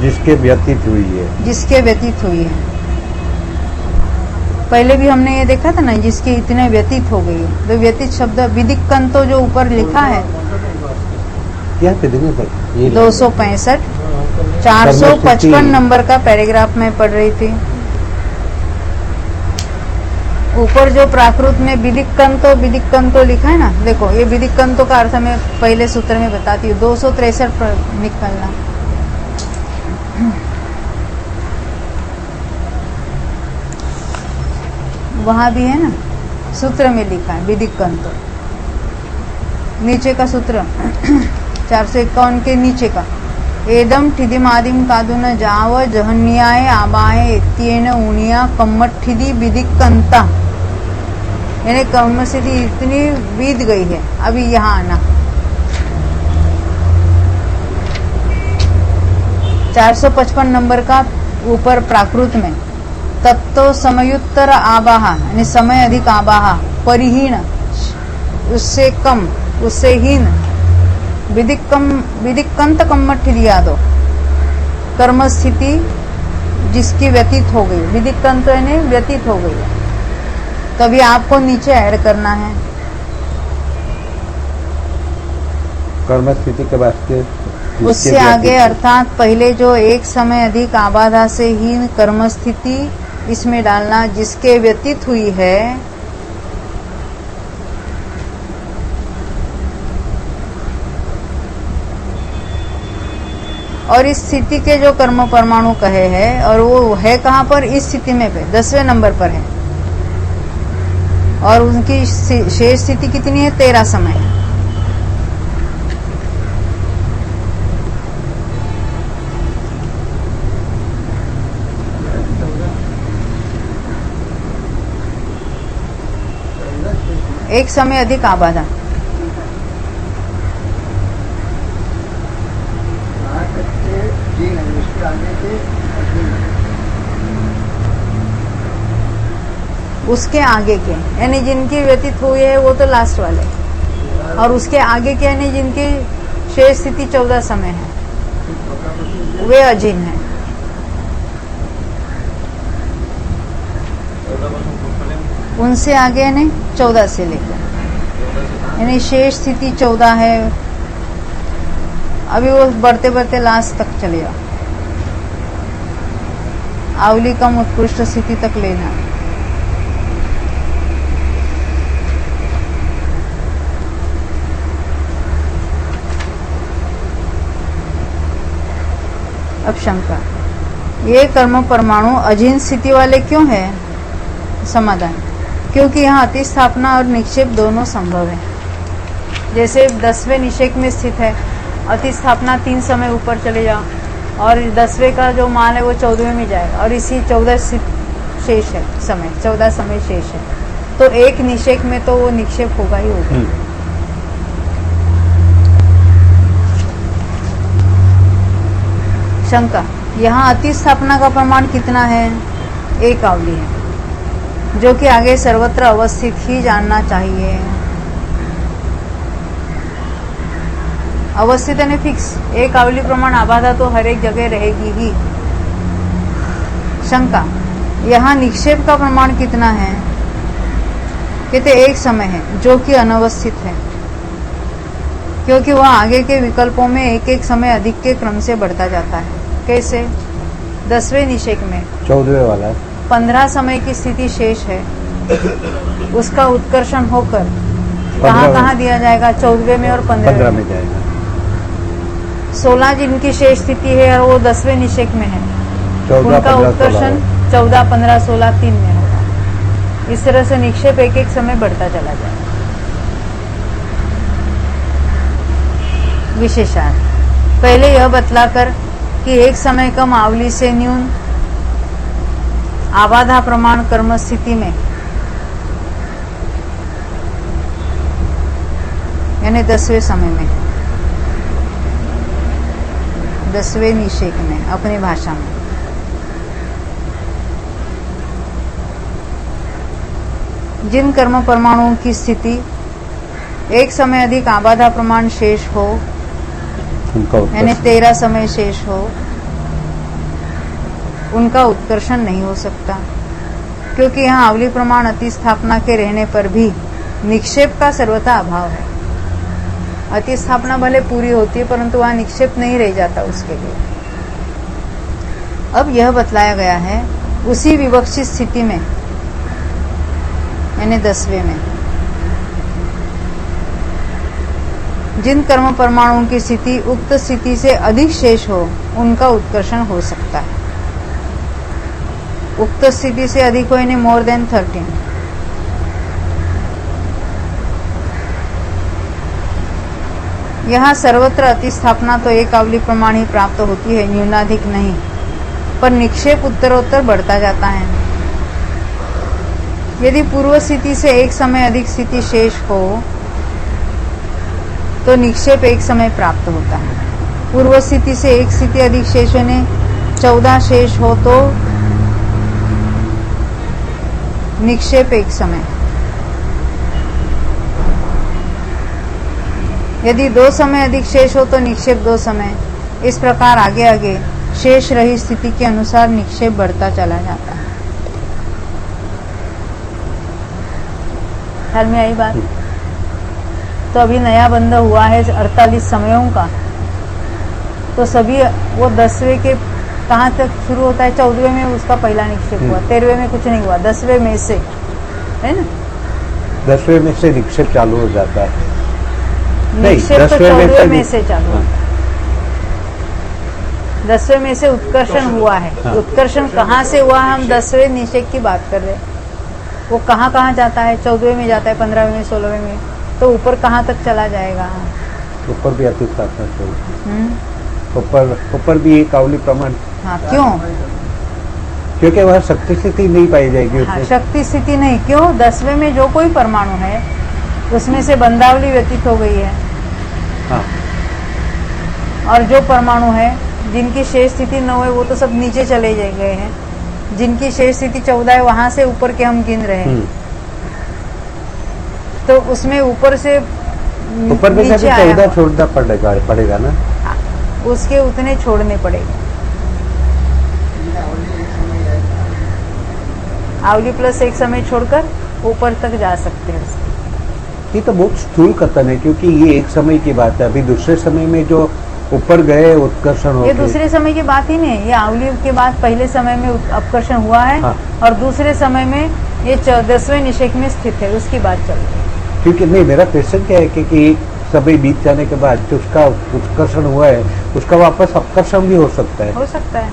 जिसके व्यतीत हुई है, जिसके व्यतीत हुई है। पहले भी हमने ये देखा था ना, जिसके इतने व्यतीत हो गई। तो व्यतीत शब्द विदिक्कंतो जो ऊपर लिखा है क्या पेदिंग पर ये 265 455 नंबर का पैराग्राफ में पढ़ रही थी। ऊपर जो प्राकृत में विदिक्कंतो लिखा है ना, देखो ये विदिक्कंतो का अर्थ मैं पहले सूत्र में बताती हूँ। 263 पर निकलना। वहां भी है ना, सूत्र में लिखा है विदिक्कंतो। नीचे का सूत्र 451 के नीचे का एदम ठिदिमादिम कादुन जाव जहन्याय आबाए इत्येन उनिया कम्मठिदि विदिक्कंता यानी कर्म स्थिति इतनी बीत गई है। अभी यहाँ आना 455 नंबर का ऊपर प्राकृत में तत्तो समयुत्तर आबाहा यानी समय अधिक आबाहा परिहीन उससे कम उससे हीन विदिक्कंत कम्मठि दिया दो कर्म स्थिति जिसकी व्यतीत हो गई। विदिक्कंत यानी व्यतीत हो गई है। तभी आपको नीचे ऐड करना है कर्म स्थिति के वास्ते उससे आगे अर्थात पहले जो एक समय अधिक आबाधा से हीन कर्म स्थिति इसमें डालना जिसके व्यतीत हुई है और इस स्थिति के जो कर्म परमाणु कहे हैं और वो है कहाँ पर? इस स्थिति में पे 10वें नंबर पर है और उनकी शेष स्थिति कितनी है? 13 समय। एक समय अधिक आबादा उसके आगे के यानी जिनकी व्यतीत हुई है वो तो लास्ट वाले और उसके आगे के यानी जिनकी शेष स्थिति 14 समय है वे अजीन है। उनसे आगे यानी 14 से लेकर यानी शेष स्थिति 14 है। अभी वो बढ़ते बढ़ते लास्ट तक चलेगा। आवली कम उत्कृष्ट स्थिति तक लेना। अब शंका, ये कर्म परमाणु अजीन स्थिति वाले क्यों है? समाधान, क्योंकि यहाँ अति स्थापना और निक्षेप दोनों संभव है। जैसे 10वें निषेक में स्थित है, अति स्थापना 3 समय ऊपर चले जाओ और 10वें का जो माल है वो 14वें में जाएगा और इसी 14 शेष है समय, 14 समय शेष है। तो एक निषेक में तो वो निक्षेप होगा ही होगा। शंका, यहाँ अति स्थापना का प्रमाण कितना है? एक आवली है, जो कि आगे सर्वत्र अवस्थित ही जानना चाहिए। अवस्थित यानी फिक्स, एक आवली प्रमाण आबाधा तो हर एक जगह रहेगी ही। शंका, यहाँ निक्षेप का प्रमाण कितना है? कहते एक समय है जो कि अनवस्थित है, क्योंकि वह आगे के विकल्पों में एक एक समय अधिक के क्रम से बढ़ता जाता है। कैसे? 10वें निषेक में 14वें वाला 15 समय की स्थिति शेष है, उसका उत्कर्षण होकर कहाँ कहाँ दिया जाएगा? 14वें में और 15वें में जाएगा। 16 जिनकी शेष स्थिति है और वो 10वें निषेक में है, 14, उनका 15, उत्कर्षण 14, 15, 16 3 में होगा। इस तरह से निक्षेप एक एक समय बढ़ता चला जाएगा। विशेषार्थ, पहले यह बतलाकर कि एक समय कम आवली से न्यून आबाधा प्रमाण कर्म स्थिति में यानी 10वें समय में, 10वें निषेक में अपनी भाषा में जिन कर्म परमाणुओं की स्थिति एक समय अधिक आबाधा प्रमाण शेष हो, यानी 13 समय शेष हो, उनका उत्कर्षण नहीं हो सकता, क्योंकि यहाँ आवली प्रमाण अति स्थापना के रहने पर भी निक्षेप का सर्वथा अभाव है। अति स्थापना भले पूरी होती है, परंतु वहां निक्षेप नहीं रह जाता उसके लिए। अब यह बतलाया गया है उसी विवक्षित स्थिति में, यानी 10वें में, जिन कर्म परमाणुओं की स्थिति उक्त स्थिति से अधिक शेष हो, उनका उत्कर्षण हो सकता है। उक्त स्थिति से अधिक हो यानी मोर देन 13। यहाँ सर्वत्र अति स्थापना तो एक आवली प्रमाण ही प्राप्त होती है, न्यूनाधिक नहीं, पर निक्षेप उत्तरोत्तर बढ़ता जाता है। यदि पूर्व स्थिति से एक समय अधिक स्थिति शेष हो तो निक्षेप एक समय प्राप्त होता है। पूर्व स्थिति से एक स्थिति अधिक शेष होने 14 शेष हो तो निक्षेप एक समय। यदि 2 समय अधिक शेष हो तो निक्षेप 2 समय। इस प्रकार आगे आगे शेष रही स्थिति के अनुसार निक्षेप बढ़ता चला जाता है। ख्याल में आई बात? तो अभी नया बंद हुआ है 48 समयों का, तो सभी वो 10वें के कहाँ तक शुरू होता है? 14वें में उसका पहला निक्षेप हुआ, 13वें में कुछ नहीं हुआ, 10वें में से, है ना? 10वें में से निक्षेप चालू हो जाता है। निक्षेप तो 14वें में से चालू होता है। 10वें में से उत्कर्षण हुआ है। हाँ। उत्कर्षण कहाँ से हुआ? हम 10वें निषेक की बात कर रहे हैं। वो कहाँ कहाँ जाता है? 14वें में जाता है, 15वें में, 16वें में, तो ऊपर कहाँ तक चला जाएगा? ऊपर भी अति स्थापना चाहिए। ऊपर भी एक आवली प्रमाण। हाँ, क्यों? क्योंकि वह शक्ति स्थिति नहीं पाई जाएगी। हाँ, शक्ति स्थिति नहीं। क्यों? 10वें में जो कोई परमाणु है उसमें से बंधावली व्यतीत हो गई है। हाँ। और जो परमाणु है जिनकी शेष स्थिति 9 है वो तो सब नीचे चले गए हैं। जिनकी शेष स्थिति 14 है वहां से ऊपर के हम गिन रहे हैं। तो उसमें ऊपर से ऊपर में नीचे 14 छोड़ना पड़ेगा ना? उसके उतने छोड़ने पड़ेगा। आवली प्लस एक समय छोड़कर ऊपर तक जा सकते हैं। ये तो बहुत स्थूल कथन है, क्योंकि ये एक समय की बात है। अभी दूसरे समय में जो ऊपर गए उत्कर्षण हो, ये दूसरे समय की बात ही नहीं है। ये आवली के बाद पहले समय में अपकर्षण हुआ है। हाँ। और दूसरे समय में ये 10वें निषेक में स्थित है, उसकी बात चल रही है। क्योंकि नहीं, मेरा क्वेश्चन क्या है कि समय बीत जाने के बाद जो उसका उत्कर्षण हुआ है उसका वापस अपकर्षण भी हो सकता है। हो सकता है।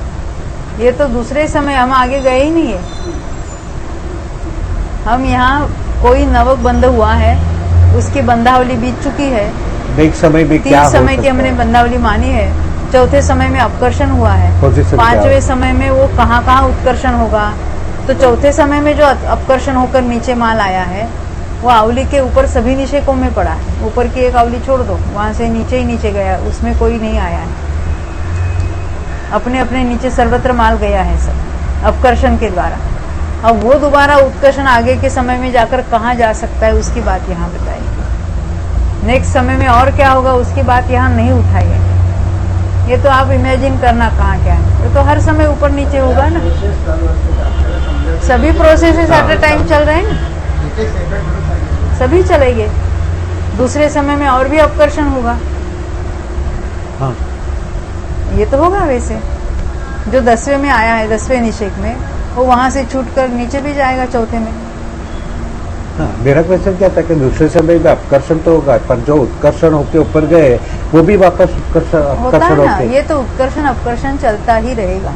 ये तो दूसरे समय, हम आगे गए ही नहीं है। हम यहाँ कोई नवक बंध हुआ है, उसकी बंधावली बीत चुकी है। एक समय में क्या 3 समय की हमने बंधावली मानी है। चौथे समय में अपकर्षण हुआ है। 5वें समय में वो कहाँ कहाँ उत्कर्षण होगा? तो चौथे समय में जो अपकर्षण होकर नीचे माल आया है वो आवली के ऊपर सभी निषेकों में पड़ा है। ऊपर की एक आवली छोड़ दो, वहां से नीचे ही नीचे गया, उसमें कोई नहीं आया है। अपने अपने नीचे सर्वत्र माल गया है सब अपकर्षण के द्वारा। अब वो दोबारा उत्कर्षण आगे के समय में जाकर कहाँ जा सकता है उसकी बात यहाँ बताई। नेक्स्ट समय में और क्या होगा उसकी बात यहाँ नहीं उठाई है। ये तो आप इमेजिन करना कहाँ क्या है, ये तो हर समय ऊपर नीचे होगा ना। सभी प्रोसेसेस एट अ टाइम चल रहे हैं ना, सभी चलेंगे। दूसरे समय में और भी अपकर्षण होगा। हाँ, ये तो होगा। वैसे जो 10वें में आया है, 10वें निषेक में, वो वहां से छूटकर नीचे भी जाएगा चौथे में। हाँ, मेरा क्वेश्चन क्या था कि दूसरे समय में अपकर्षण तो होगा, पर जो उत्कर्षण होके ऊपर गए वो भी वापस होता अपकर्षण है ना। होके। ये तो उत्कर्षण अपकर्षण चलता ही रहेगा,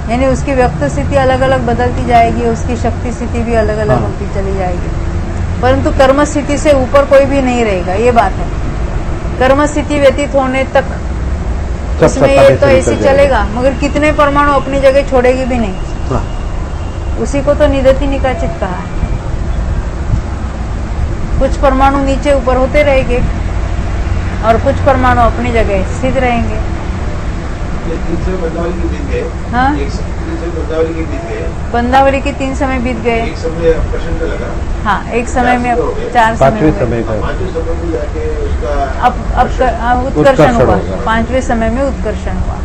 यानी उसकी व्यक्त स्थिति अलग अलग बदलती जाएगी, उसकी शक्ति स्थिति भी अलग अलग हाँ। होती चली जाएगी, परंतु कर्म स्थिति से ऊपर कोई भी नहीं रहेगा। ये बात है। कर्म स्थिति व्यतीत होने तक सब उसमें सत्ता ये में तो से ऐसे निकल चलेगा, मगर कितने परमाणु अपनी जगह छोड़ेगी भी नहीं। हाँ, उसी को तो निदति निकाचित कहा है। कुछ परमाणु नीचे ऊपर होते रहेंगे और कुछ परमाणु अपनी जगह स्थित रहेंगे। ये 3 समय बंदावली के बीत गए। हाँ। 3 समय बंदावली के बीत गए। बंदावली के 3 समय बीत गए। एक समय अपकर्षण का लगा। हाँ, एक समय में 4 समय पांचवें हुए। समय का पांचवें समय में जाके उसका अब उत्कर्षण उत्कर्षण हुआ। होगा। 5वें समय में उत्कर्षण हुआ।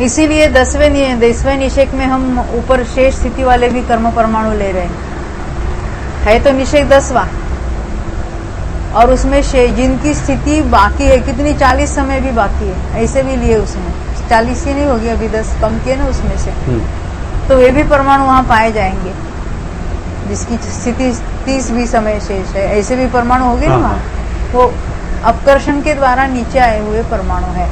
इसीलिए 10वें निषेक में हम ऊपर शेष स्थिति वाले भी कर्म परमाणु ले रहे हैं। है तो निषेक 10वां, और उसमें जिनकी स्थिति बाकी है कितनी, 40 समय भी बाकी है, ऐसे भी लिए उसमें 40 ही नहीं होगी, अभी 10 कम किए ना उसमें से, तो वे भी परमाणु वहां पाए जाएंगे जिसकी स्थिति 30 भी समय शेष है। ऐसे भी परमाणु होंगे ना हाँ। वहां। वो अपकर्षण के द्वारा नीचे आए हुए परमाणु है।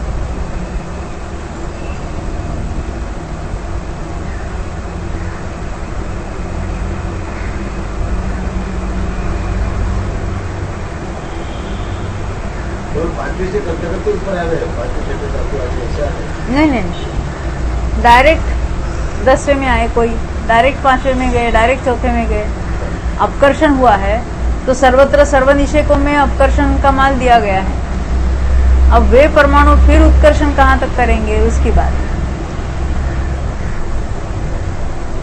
और 5वें से करते करते ऊपर आ गए। 5वें से करते ऐसा है। नहीं, डायरेक्ट 10वें में आए, कोई डायरेक्ट 5वें में गए, डायरेक्ट चौथे में गए। अपकर्षण हुआ है तो सर्वत्र सर्वनिषेकों में अपकर्षण का माल दिया गया है। अब वे परमाणु फिर उत्कर्षण कहाँ तक करेंगे उसकी बात।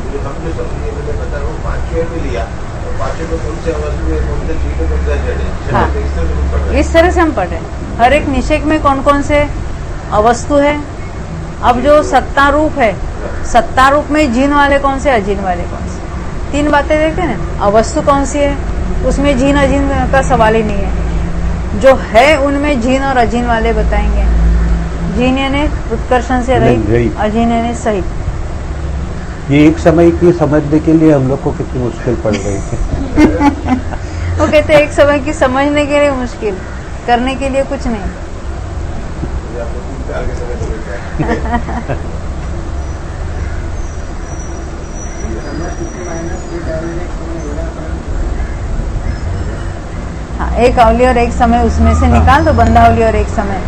जो हमने समझिए, मैंने बता रहा हूँ 5वें में लिया तो 5वें में कौन से अवस्था में कौन से चीज में कौन सा जड़े। हाँ। इस तरह से हम पढ़े। हर एक निषेक में कौन कौन से अवस्तु है। अब जो सत्ता रूप है, सत्ता रूप में जीन वाले कौन से, अजीन वाले कौन से, 3 बातें देखते हैं ना। अवस्तु कौन सी है, उसमें जीन अजीन का सवाल ही नहीं है। जो है उनमें जीन और अजीन वाले बताएंगे। जीन यानी उत्कर्षण से रहित, अजीन यानी सहित। ये एक समय की समझने के लिए हम लोग को कितनी मुश्किल पड़ रही है। वो कहते हैं एक समय की समझने के लिए मुश्किल, करने के लिए कुछ नहीं। आगे समय तो क्या है। हाँ, एक अवली और एक समय उसमें से निकाल दो, बंधावली और एक समय,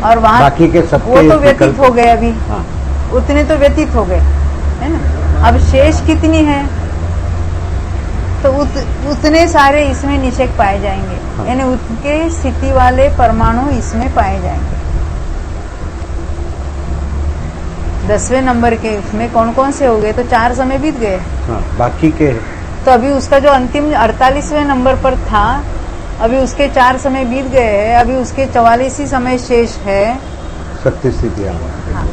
और वहां बाकी के सबके वो तो विकल्प- व्यतीत हो गए। अभी हाँ, उतने तो व्यतीत हो गए, है ना। अब शेष कितनी है, तो उतने सारे इसमें निषेक पाए जाएंगे। हाँ। यानी उनके स्थिति वाले परमाणु इसमें पाए जाएंगे। 10वें नंबर के उसमें कौन कौन से हो गए, तो 4 समय बीत गए। हाँ, बाकी के तो अभी उसका जो अंतिम 48वें नंबर पर था, अभी उसके 4 समय बीत गए हैं। अभी उसके 44 ही समय शेष है। शक्ति स्थितियाँ। हाँ,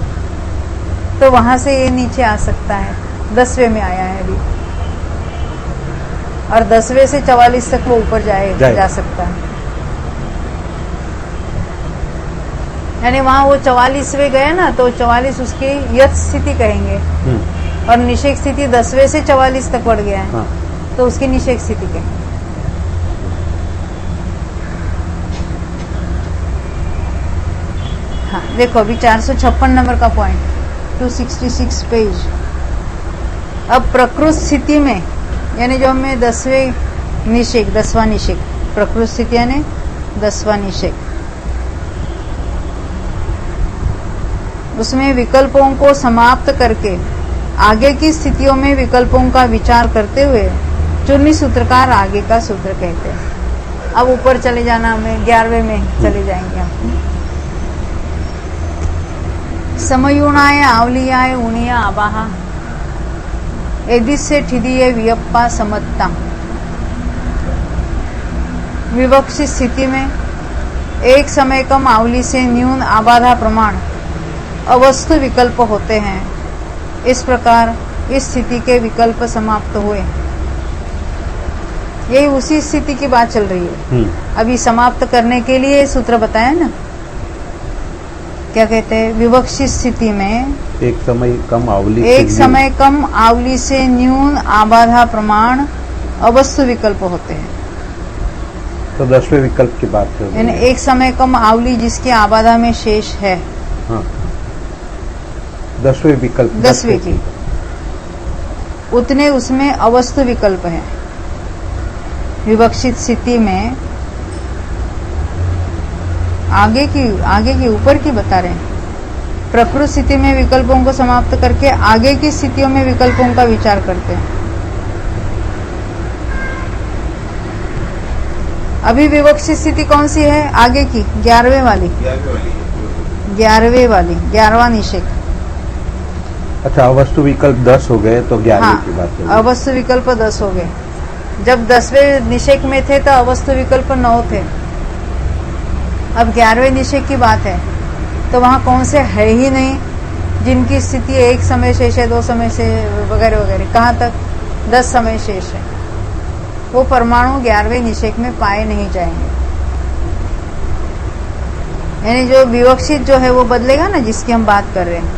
तो वहां से ये नीचे आ सकता है। 10वें में आया है अभी, और 10वें से 44 तक वो ऊपर जा सकता है। यानी वहां वो 44वें गए ना, तो 44 उसकी यथ स्थिति कहेंगे, और निषेक स्थिति 10वें से 44 तक बढ़ गया है। हाँ, तो उसकी निषेक स्थिति कहेंगे। हाँ, देखो अभी 456 नंबर का पॉइंट, 266 पेज। अब प्रकृत स्थिति में, यानी जो हमें 10वां निषेक, प्रकृत स्थिति यानी 10वां निषेक, उसमें विकल्पों को समाप्त करके आगे की स्थितियों में विकल्पों का विचार करते हुए चूर्णी सूत्रकार आगे का सूत्र कहते हैं। अब ऊपर चले जाना, हमें 11वें में चले जाएंगे हम। समयुणाय आवलियाय उनिया आबाहा एदिस्य ठिदिये वियप्पा समत्ता। विवक्षित स्थिति में एक समय कम आवली से न्यून आबाधा प्रमाण अवस्तु विकल्प होते हैं। इस प्रकार इस स्थिति के विकल्प समाप्त हुए। यही उसी स्थिति की बात चल रही है। अभी समाप्त करने के लिए सूत्र बताया ना, क्या कहते हैं, विवक्षित स्थिति में एक समय कम आवली से न्यून आबाधा प्रमाण अवस्तु विकल्प होते हैं। तो 10वें विकल्प की बात कर रहे यानी हैं। एक समय कम आवली जिसकी आबाधा में शेष है। हाँ, 10वें विकल्प 10वें की उतने उसमें अवस्तु विकल्प है। विवक्षित स्थिति में आगे की ऊपर की बता रहे हैं। प्रकृत स्थिति में विकल्पों को समाप्त करके आगे की स्थितियों में विकल्पों का विचार करते हैं। अभी विवक्षित स्थिति कौन सी है? आगे की 11वें वाली, 11वां निषेध। अच्छा, अवस्तु विकल्प 10 हो गए तो 11वें की बात कर रहे हैं। अवस्तु विकल्प 10 हो गए। जब 10वें निषेध में थे तो अवस्तु विकल्प 9 थे। अब 11वें निषेध की बात है तो वहां कौन से है ही नहीं जिनकी स्थिति एक समय शेष है, 2 समय से वगैरह वगैरह, कहाँ तक 10 समय शेष है। वो परमाणु 11वें निषेध में पाए नहीं जाएंगे। यानी जो विवक्षित जो है वो बदलेगा ना, जिसकी हम बात कर रहे हैं।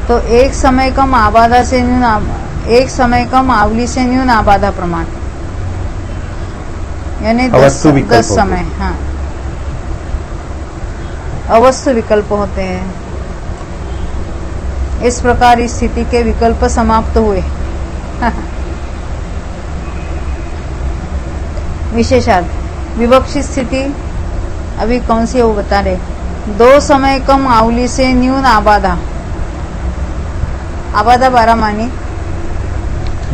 तो एक समय कम आबादा से एक समय कम आवली से न्यून आबादा प्रमाण, यानी 10 समय, हाँ, अवस्तु विकल्प होते हैं। इस प्रकार इस स्थिति के विकल्प समाप्त हुए। विशेषार्थ विवक्षित स्थिति अभी कौन सी है वो बता रहे। 2 समय कम आवली से न्यून आबादा 12 मानी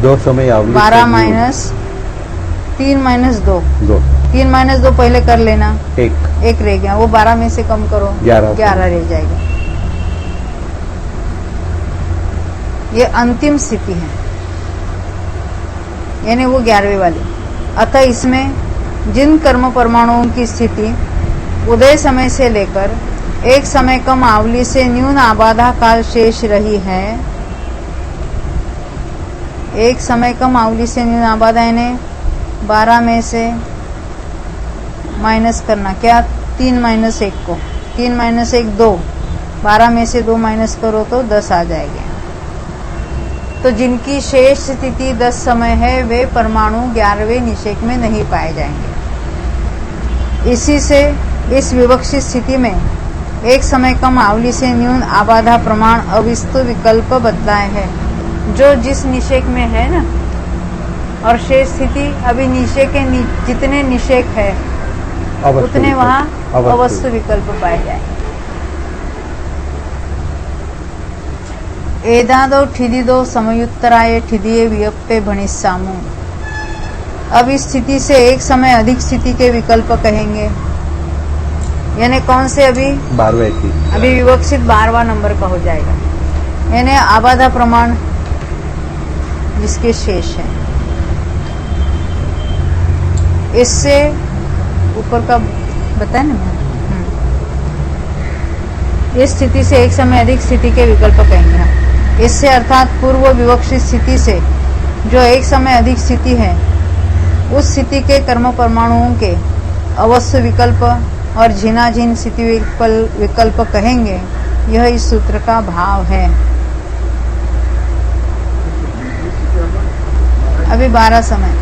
2 समय आवली 12 माइनस 3 माइनस 2 3 माइनस 2 पहले कर लेना, एक रह गया, वो 12 में से कम करो 11 रह जाएगा। ये अंतिम स्थिति है, यानी वो 11वें वाली। अतः इसमें जिन कर्म परमाणुओं की स्थिति उदय समय से लेकर एक समय कम आवली से न्यून आबाधा काल शेष रही है, एक समय कम आवली से न्यून आबादा यानी 12 में से माइनस करना, क्या 3 माइनस 1 को 3 माइनस 1 2, 12 में से 2 माइनस करो तो 10 आ जाएगा। तो जिनकी शेष स्थिति 10 समय है वे परमाणु 11वें निषेध में नहीं पाए जाएंगे। इसी से इस विवक्षित स्थिति में एक समय कम आवली से न्यून आबाधा प्रमाण अविस्तु विकल्प बदलाए है, जो जिस निषेध में है ना, और शेष स्थिति अभी निषेध के जितने निषेध है उतने वहाँ अवस्तु विकल्प पाए जाएंगे। एदादो ठिदिदो समयुत्तराय ठिदिये वियप्पे भणिस्सामु। अब इस स्थिति से एक समय अधिक स्थिति के विकल्प कहेंगे, यानी कौन से? अभी 12वें की, अभी विवक्षित 12वां नंबर का हो जाएगा, यानी आबादा प्रमाण जिसके शेष है। इससे ऊपर का बताया ना मैंने। इस स्थिति से एक समय अधिक स्थिति के विकल्प कहेंगे। इससे अर्थात पूर्व विवक्षित स्थिति से जो एक समय अधिक स्थिति है, उस स्थिति के कर्म परमाणुओं के अवस्तु विकल्प और झिनाझिन स्थिति विकल्प कहेंगे। यह इस सूत्र का भाव है। अभी 12 समय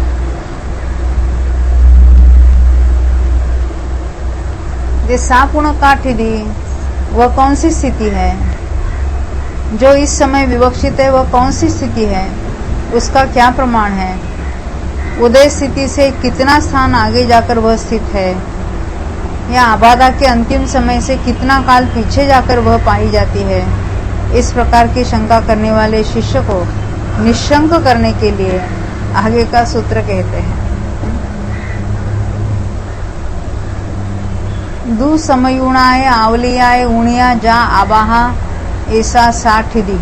सापूर्ण काठिदी वह कौन सी स्थिति है? जो इस समय विवक्षित है वह कौन सी स्थिति है? उसका क्या प्रमाण है? उदय स्थिति से कितना स्थान आगे जाकर वह स्थित है, या आबादा के अंतिम समय से कितना काल पीछे जाकर वह पाई जाती है? इस प्रकार की शंका करने वाले शिष्य को निशंक करने के लिए आगे का सूत्र कहते हैं। दू समयुणाए आवलियाए उणिया जा आबाहा ऐसा 60 दी।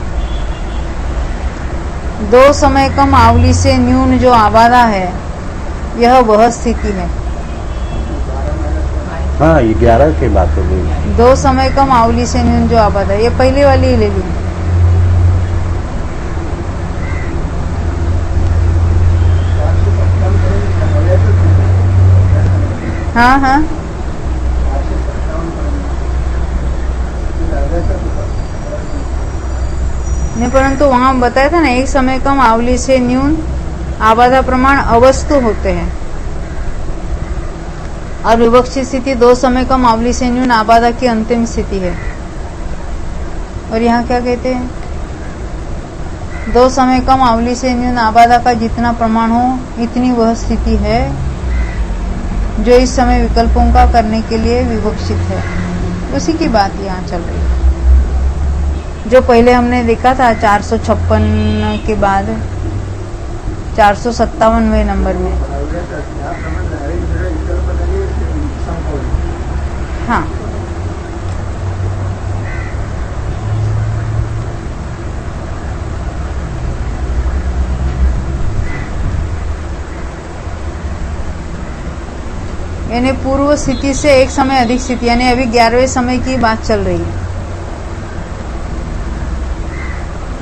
2 समय कम आवली से न्यून जो आबादा है यह वह स्थिति है। हाँ, ये 11 की बात हो गई। 2 समय कम आवली से न्यून जो आबादा है, ये पहले वाली ही ले ली। हाँ हाँ, नहीं परंतु वहां बताया था ना, 1 समय कम आवली से न्यून आबादा प्रमाण अवस्तु होते हैं और विवक्षित स्थिति 2 समय कम आवली से न्यून आबादा की अंतिम स्थिति है। और यहाँ क्या कहते हैं, 2 समय कम आवली से न्यून आबादा का जितना प्रमाण हो इतनी वह स्थिति है जो इस समय विकल्पों का करने के लिए विवक्षित है। उसी की बात यहाँ चल रही है जो पहले हमने देखा था 456 के बाद 457वें नंबर में। हाँ, यानी पूर्व स्थिति से 1 समय अधिक स्थिति, यानी अभी 11वें समय की बात चल रही है।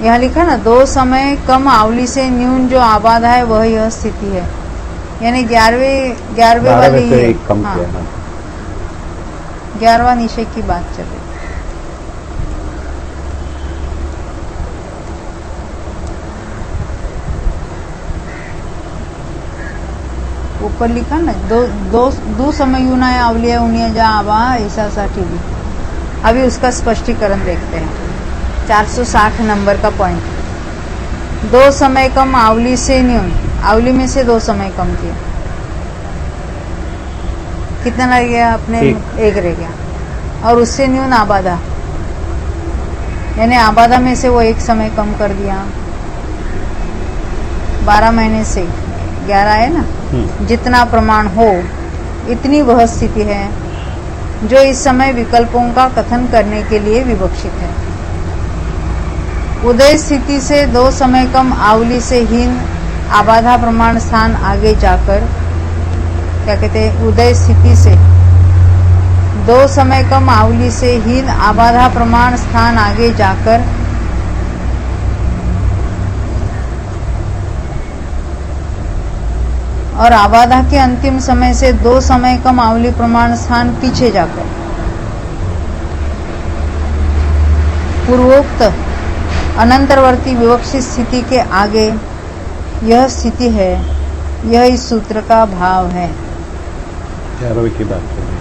यहाँ लिखा ना, 2 समय कम आवली से न्यून जो आबादा है वह यह स्थिति है, यानी 11वें वाली से है। एक कम हाँ, किया ना। 11वां निषेध की बात चल रही है। ऊपर लिखा ना, दो समयुनाए आवलिया उनिया जा आबा ऐसा 60 दी। अभी उसका स्पष्टीकरण देखते हैं। 460 नंबर का पॉइंट। 2 समय कम आवली से न्यून, आवली में से 2 समय कम किया, कितना रह गया अपने? 1 रह गया। और उससे न्यून आबादा, यानी आबादा में से वो 1 समय कम कर दिया। 12 महीने से 11 है ना, जितना प्रमाण हो इतनी वह स्थिति है जो इस समय विकल्पों का कथन करने के लिए विवक्षित है। उदय स्थिति से 2 समय कम आवली से हीन आबाधा प्रमाण स्थान आगे जाकर, क्या कहते हैं, उदय स्थिति से 2 समय कम आवली से हीन आबाधा प्रमाण स्थान आगे जाकर और आबाधा के अंतिम समय से 2 समय कम आवली प्रमाण स्थान पीछे जाकर पूर्वोक्त अनंतरवर्ती विवक्षित स्थिति के आगे यह स्थिति है, यह इस सूत्र का भाव है। 11वें की बात हो गई।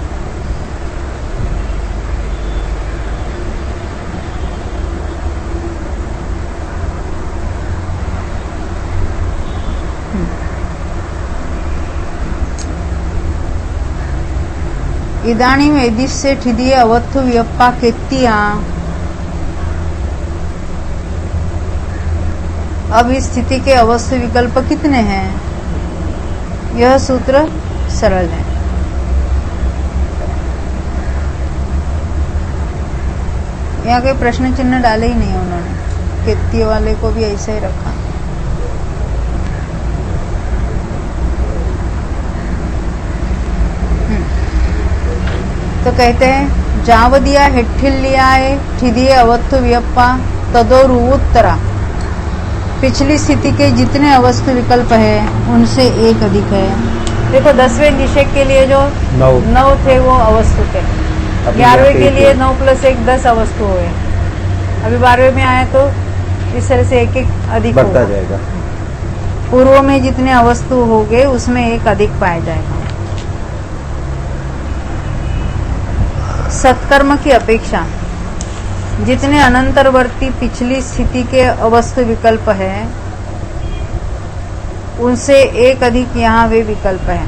इदानीम एदिस्य ठिदिये अवत्थु वियप्पा केत्तिया। अब इस स्थिति के अवस्थ विकल्प कितने हैं? यह सूत्र सरल है। यहाँ कोई प्रश्न चिन्ह डाले ही नहीं उन्होंने, केत्तिय वाले को भी ऐसे ही रखा। तो कहते हैं जावदिया हेठिल्लियाए ठिदिये अवत्थु वियप्पा तदोर उत्तरा। पिछली स्थिति के जितने अवस्थ विकल्प है उनसे 1 अधिक है। देखो 10वें निषेध के लिए जो 9 थे वो अवस्थु थे, 11वें के लिए 9 + 1 10 अवस्थु हुए। अभी 12वें में आया तो इस तरह से 1 अधिक बढ़ता जाएगा। पूर्व में जितने अवस्थु हो गए उसमें 1 अधिक पाया जाएगा। सत्कर्म की अपेक्षा जितने अनंतरवर्ती पिछली स्थिति के अवस्थ विकल्प है उनसे 1 अधिक यहाँ वे विकल्प है,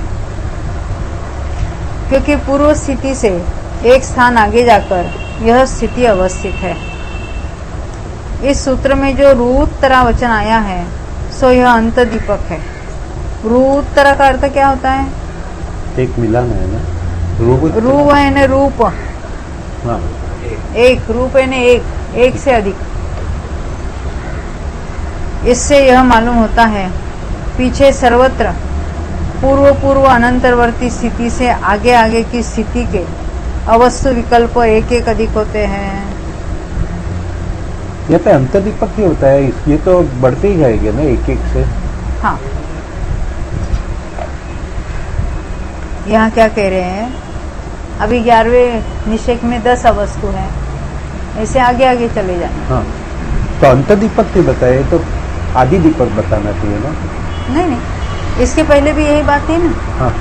क्योंकि पूर्व स्थिति से 1 स्थान आगे जाकर यह स्थिति अवस्थित है। इस सूत्र में जो रूत्तरा वचन आया है सो यह अंत दीपक है। रूत्तरा का अर्थ क्या होता है? एक मिलान है ना, रूप है न रूप, हाँ एक रूप है न एक से अधिक। इससे यह मालूम होता है पीछे सर्वत्र पूर्व अनंतरवर्ती स्थिति से आगे आगे की स्थिति के अवस्तु विकल्प एक एक अधिक होते हैं। यहाँ पे अंतर्दीपक ही होता है, ये तो बढ़ते ही जाएंगे ना एक एक से। हाँ, यहाँ क्या कह रहे हैं, अभी 11वें निषेक में 10 अवस्तु हैं, ऐसे आगे आगे चले जाएंगे। हाँ, तो अंतर्दीपक नहीं बताए तो आदि दीपक बताना चाहिए ना। नहीं, इसके पहले भी यही बात थी ना। हाँ,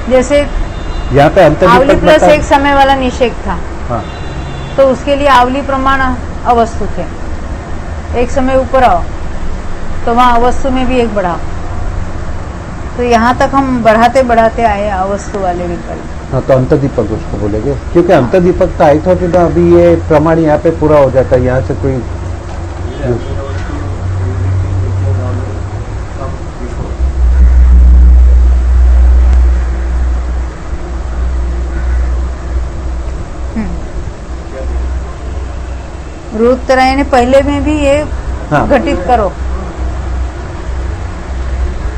जैसे यहाँ पे आवली अंतर्दीपक प्लस बता। एक समय वाला निषेक था, हाँ, तो उसके लिए आवली प्रमाण अवस्तु थे। एक समय ऊपर आओ तो वहां अवस्तु में भी एक बढ़ाओ, तो यहाँ तक हम बढ़ाते बढ़ाते आए अवस्तु वाले विकल्प। हाँ, तो अंतर्दीपक उसको बोलेंगे, क्योंकि अंतर्दीपक तो आई थॉट ना अभी ये प्रमाण यहाँ पे पूरा हो जाता है, यहाँ से कोई रूप तरह ने पहले में भी ये हाँ। घटित करो,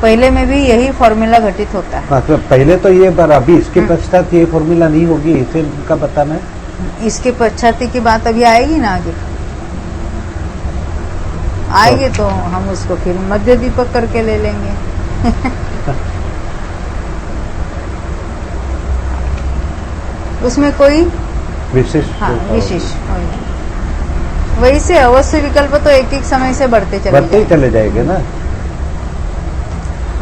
पहले में भी यही फॉर्मूला घटित होता है। हाँ, तो पहले तो ये पर अभी इसके पश्चात ये फॉर्मूला नहीं होगी, इसे इनका बताना है। इसके पश्चात की बात अभी आएगी ना, आगे आएगी तो हम उसको फिर मध्य दीपक करके ले लेंगे। उसमें कोई विशेष हाँ विशेष वही से अवश्य विकल्प तो एक एक समय से बढ़ते बढ़ते ही जाएंगे। चले जाएंगे ना।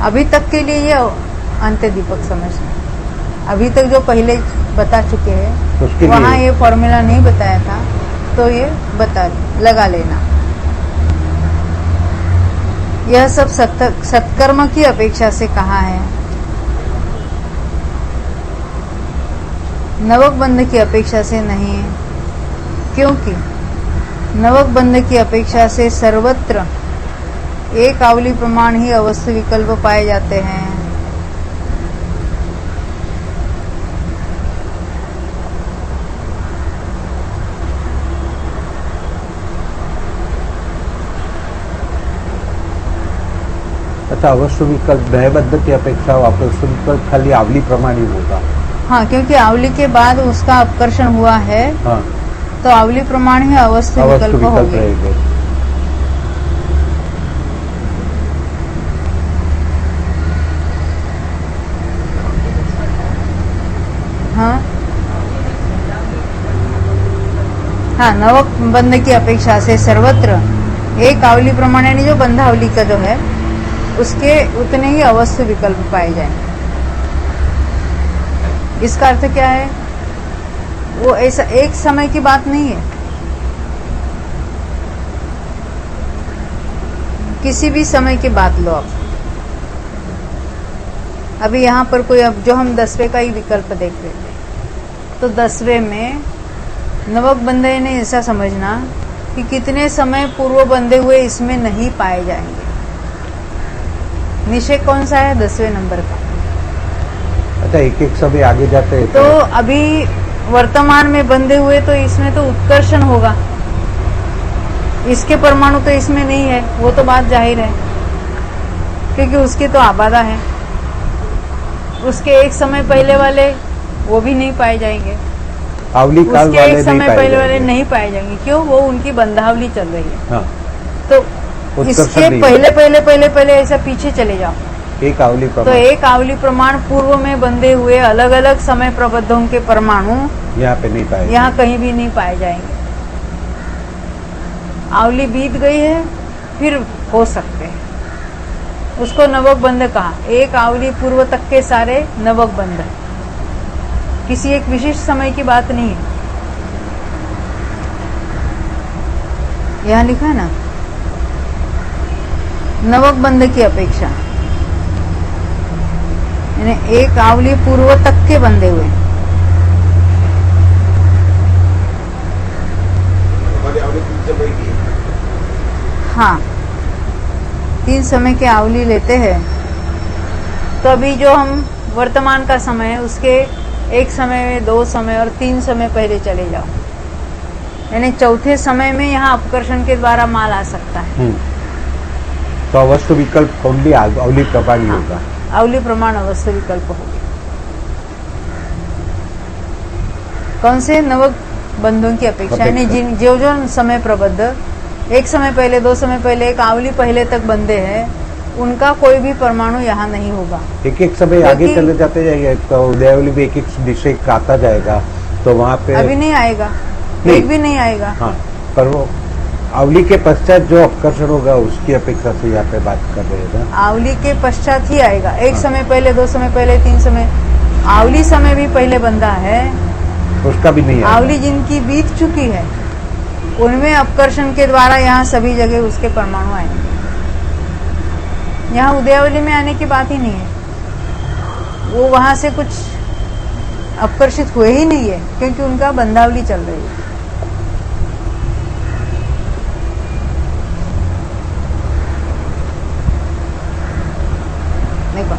अभी तक के लिए ये अंत्य दीपक समझना, अभी तक जो पहले बता चुके हैं उसके वहाँ लिए ये फॉर्मूला नहीं बताया था, तो ये बता लगा लेना। यह सब सत्कर्म की अपेक्षा से कहा है, नवक बंध की अपेक्षा से नहीं है, क्योंकि नवक बंध की अपेक्षा से सर्वत्र एक आवली प्रमाण ही अवश्य विकल्प पाए जाते हैं। अच्छा, अवश्य विकल्प न्यायबद्ध की अपेक्षा अवश्य विकल्प खाली आवली प्रमाण ही होगा। हाँ, क्योंकि आवली के बाद उसका अपकर्षण हुआ है, हाँ, तो आवली प्रमाण ही अवश्य अवश्य विकल्प विकल्प होगी। रहेंगे। हाँ हाँ, नवक बंध की अपेक्षा से सर्वत्र एक आवली प्रमाण यानी जो बंधावली का जो है उसके उतने ही अवश्य विकल्प पाए जाएंगे। इसका अर्थ क्या है, वो ऐसा एक समय की बात नहीं है, किसी भी समय की बात लो आप। अभी यहाँ पर कोई, अब जो हम 10वें का ही विकल्प देख रहे थे, तो 10वें में नवक बंधे ने ऐसा समझना कि कितने समय पूर्व बंधे हुए इसमें नहीं पाए जाएंगे। निषेध कौन सा है, 10वें नंबर का। अच्छा, एक एक समय आगे जाते हैं तो अभी वर्तमान में बंधे हुए तो इसमें तो उत्कर्षण होगा, इसके परमाणु तो इसमें नहीं है, वो तो बात जाहिर है, क्योंकि उसकी तो आबादा है। उसके एक समय पहले वाले वो भी नहीं पाए जाएंगे, आवली काल उसके वाले एक नहीं समय पाए पहले वाले जाएंगे। नहीं पाए जाएंगे। क्यों, वो उनकी बंधावली चल रही है। हाँ, तो उत्कर्षण इसके नहीं पहले ऐसा पीछे चले जाओ, एक आवली तो प्रमाण एक आवली प्रमाण पूर्व में बंधे हुए अलग अलग समय प्रबद्धों के परमाणु यहाँ पे नहीं पाए यहाँ कहीं भी नहीं पाए जाएंगे। आवली बीत गई है, फिर हो सकते हैं, उसको नवक बंध कहा। एक आवली पूर्व तक के सारे नवक बंध, किसी एक विशिष्ट समय की बात नहीं है। यहाँ लिखा है ना, नवक बंध की अपेक्षा, यानी एक आवली पूर्व तक के बंधे हुए। हमारी आवली 3 समय की है। हाँ, 3 समय के आवली लेते हैं, तो अभी जो हम वर्तमान का समय है उसके एक समय में, 2 समय और 3 समय पहले चले जाओ, यानी चौथे समय में यहाँ अपकर्षण के द्वारा माल आ सकता है। तो अवस्थ विकल्प ओनली अवली प्रमाण ही होगा। अवली प्रमाण अवस्थ विकल्प होगी। कौन से नव बंधों की अपेक्षा, यानी जिन जो जो समय प्रबद्ध, एक समय पहले, 2 समय पहले, एक आवली पहले तक बंधे हैं, उनका कोई भी परमाणु यहाँ नहीं होगा। एक एक समय आगे चले जाते जाएंगे, तो उदयावली में एक एक डिस्ट्रिक्ट आता जाएगा, तो वहाँ पे अभी नहीं आएगा, एक भी नहीं आएगा। हाँ, पर वो आवली के पश्चात जो अपकर्षण होगा उसकी अपेक्षा से यहाँ पे बात कर रहे हैं ना। आवली के पश्चात ही आएगा, एक समय पहले, 2 समय पहले, 3 समय। आवली समय भी पहले बंधा है, उसका भी नहीं आएगा। आवली जिनकी बीत चुकी है उनमें अपकर्षण के द्वारा यहाँ सभी जगह उसके परमाणु आएंगे। यहाँ उदयावली में आने की बात ही नहीं है, वो वहां से कुछ अपकर्षित हुए ही नहीं है, क्योंकि उनका बंधावली चल रही है। देखो,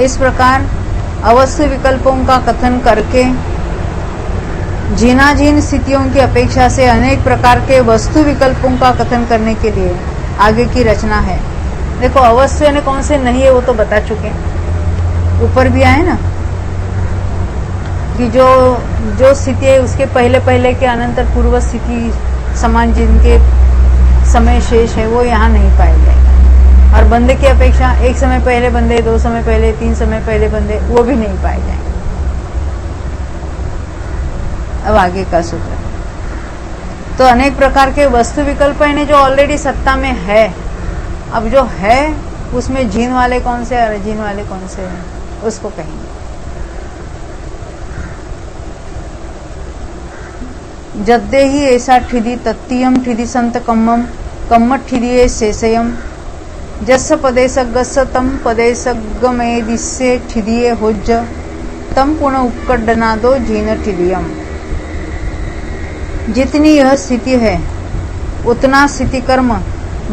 इस प्रकार अवस्थ विकल्पों का कथन करके जिनाजीन स्थितियों की अपेक्षा से अनेक प्रकार के वस्तु विकल्पों का कथन करने के लिए आगे की रचना है। देखो, अवस्थ यानी कौन से नहीं है वो तो बता चुके, ऊपर भी आए ना कि जो स्थिति है उसके पहले पहले के अनंतर पूर्व स्थिति समान जिनके समय शेष है वो यहाँ नहीं पाए जाएंगे, और बंदे की अपेक्षा एक समय पहले बंदे, 2 समय पहले, 3 समय पहले बंदे वो भी नहीं पाए जाएंगे। अब आगे का सूत्र, तो अनेक प्रकार के वस्तु विकल्प यानी जो ऑलरेडी सत्ता में है, अब जो है उसमें जीन वाले कौन से और अजीन वाले कौन से हैं उसको कहेंगे। जद्दे ही ऐसा ठिदी तत्तीयम ठिदी संत कम्मम कम्मट ठिदिये शेषयम जस्स पदे सग्गस्स तम पदे सग्गमेदिस्से ठिदिये होज्ज तम पुनः उपकड्डनादो जीन ठिदियम। जितनी यह स्थिति है उतना स्थिति कर्म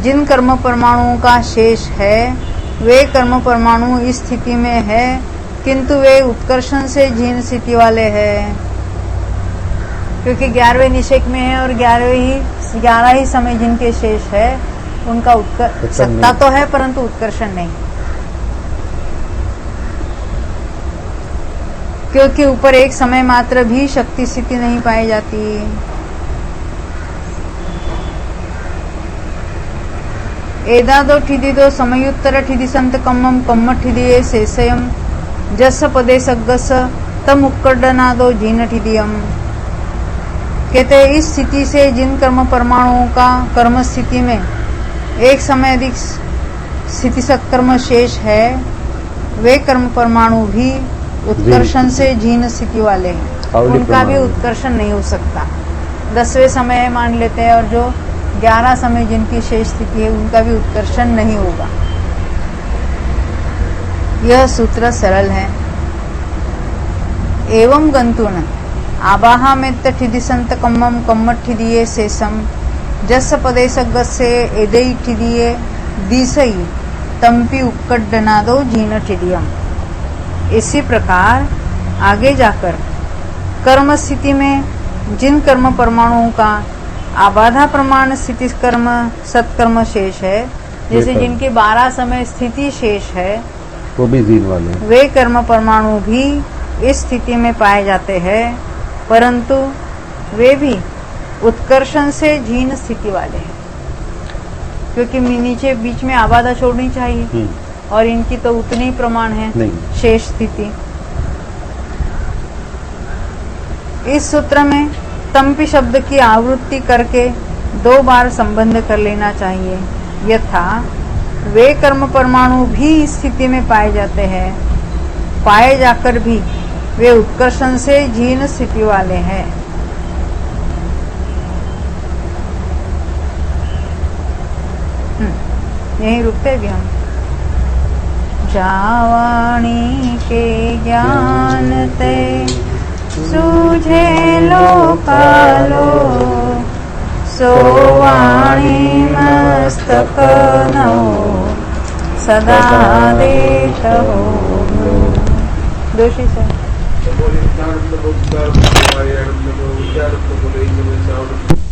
जिन कर्म परमाणुओं का शेष है वे कर्म परमाणु इस स्थिति में है, किंतु वे उत्कर्षण से जीन स्थिति वाले हैं, क्योंकि 11वें निषेक में है और 11 ही समय जिनके शेष है उनका सत्ता तो है परंतु उत्कर्षण नहीं, क्योंकि ऊपर एक समय मात्र भी शक्ति स्थिति नहीं पाई जाती। एदादो ठिदिदो समयुत्तर ठिदि संत कम्मम कम्मट ठिदिये शेषयम जस पदे सग्गस तम उपकड्डनादो जीन ठिदियम। कहते हैं इस स्थिति से जिन कर्म परमाणुओं का कर्म स्थिति में एक समय अधिक स्थिति सत्कर्म शेष है वे कर्म परमाणु भी उत्कर्षण से जीन स्थिति वाले हैं, उनका भी उत्कर्षण नहीं हो सकता। 10वें समय मान लेते हैं और जो 11 समय जिनकी शेष स्थिति है उनका भी उत्कर्षण नहीं होगा। यह सूत्र सरल है। एवं गंतुन आबाहा में ठिदि संत कम्मम कम्मट ठिदिये शेषम जस पदे सग्गस्से एदई ठिदिये दिसई तंपि उपकड्डनादो जीन ठिदियम। इसी प्रकार आगे जाकर कर्म स्थिति में जिन कर्म परमाणुओं का आबाधा प्रमाण स्थिति कर्म सत्कर्म शेष है, जैसे जिनकी 12 समय स्थिति शेष है वो भी जीन वाले हैं, वे कर्म परमाणु भी इस स्थिति में पाए जाते हैं, परंतु वे भी उत्कर्षण से जीन स्थिति वाले हैं, क्योंकि नीचे बीच में आबाधा छोड़नी चाहिए और इनकी तो उतनी प्रमाण है शेष स्थिति। इस सूत्र में तंपि शब्द की आवृत्ति करके 2 बार संबंध कर लेना चाहिए, यथा वे कर्म परमाणु भी इस स्थिति में पाए जाते हैं, पाए जाकर भी वे उत्कर्षण से जीन स्थिति वाले हैं। यहीं रुकते भी हम। जावाणी के ज्ञान ते सूझे लोकालो सोवाणी मस्तक नो सदा देत हो। दोषी से तो बोले ज्ञान नमो ज्ञान नमो ज्ञान नमो ज्ञान नमो बोले इन नमो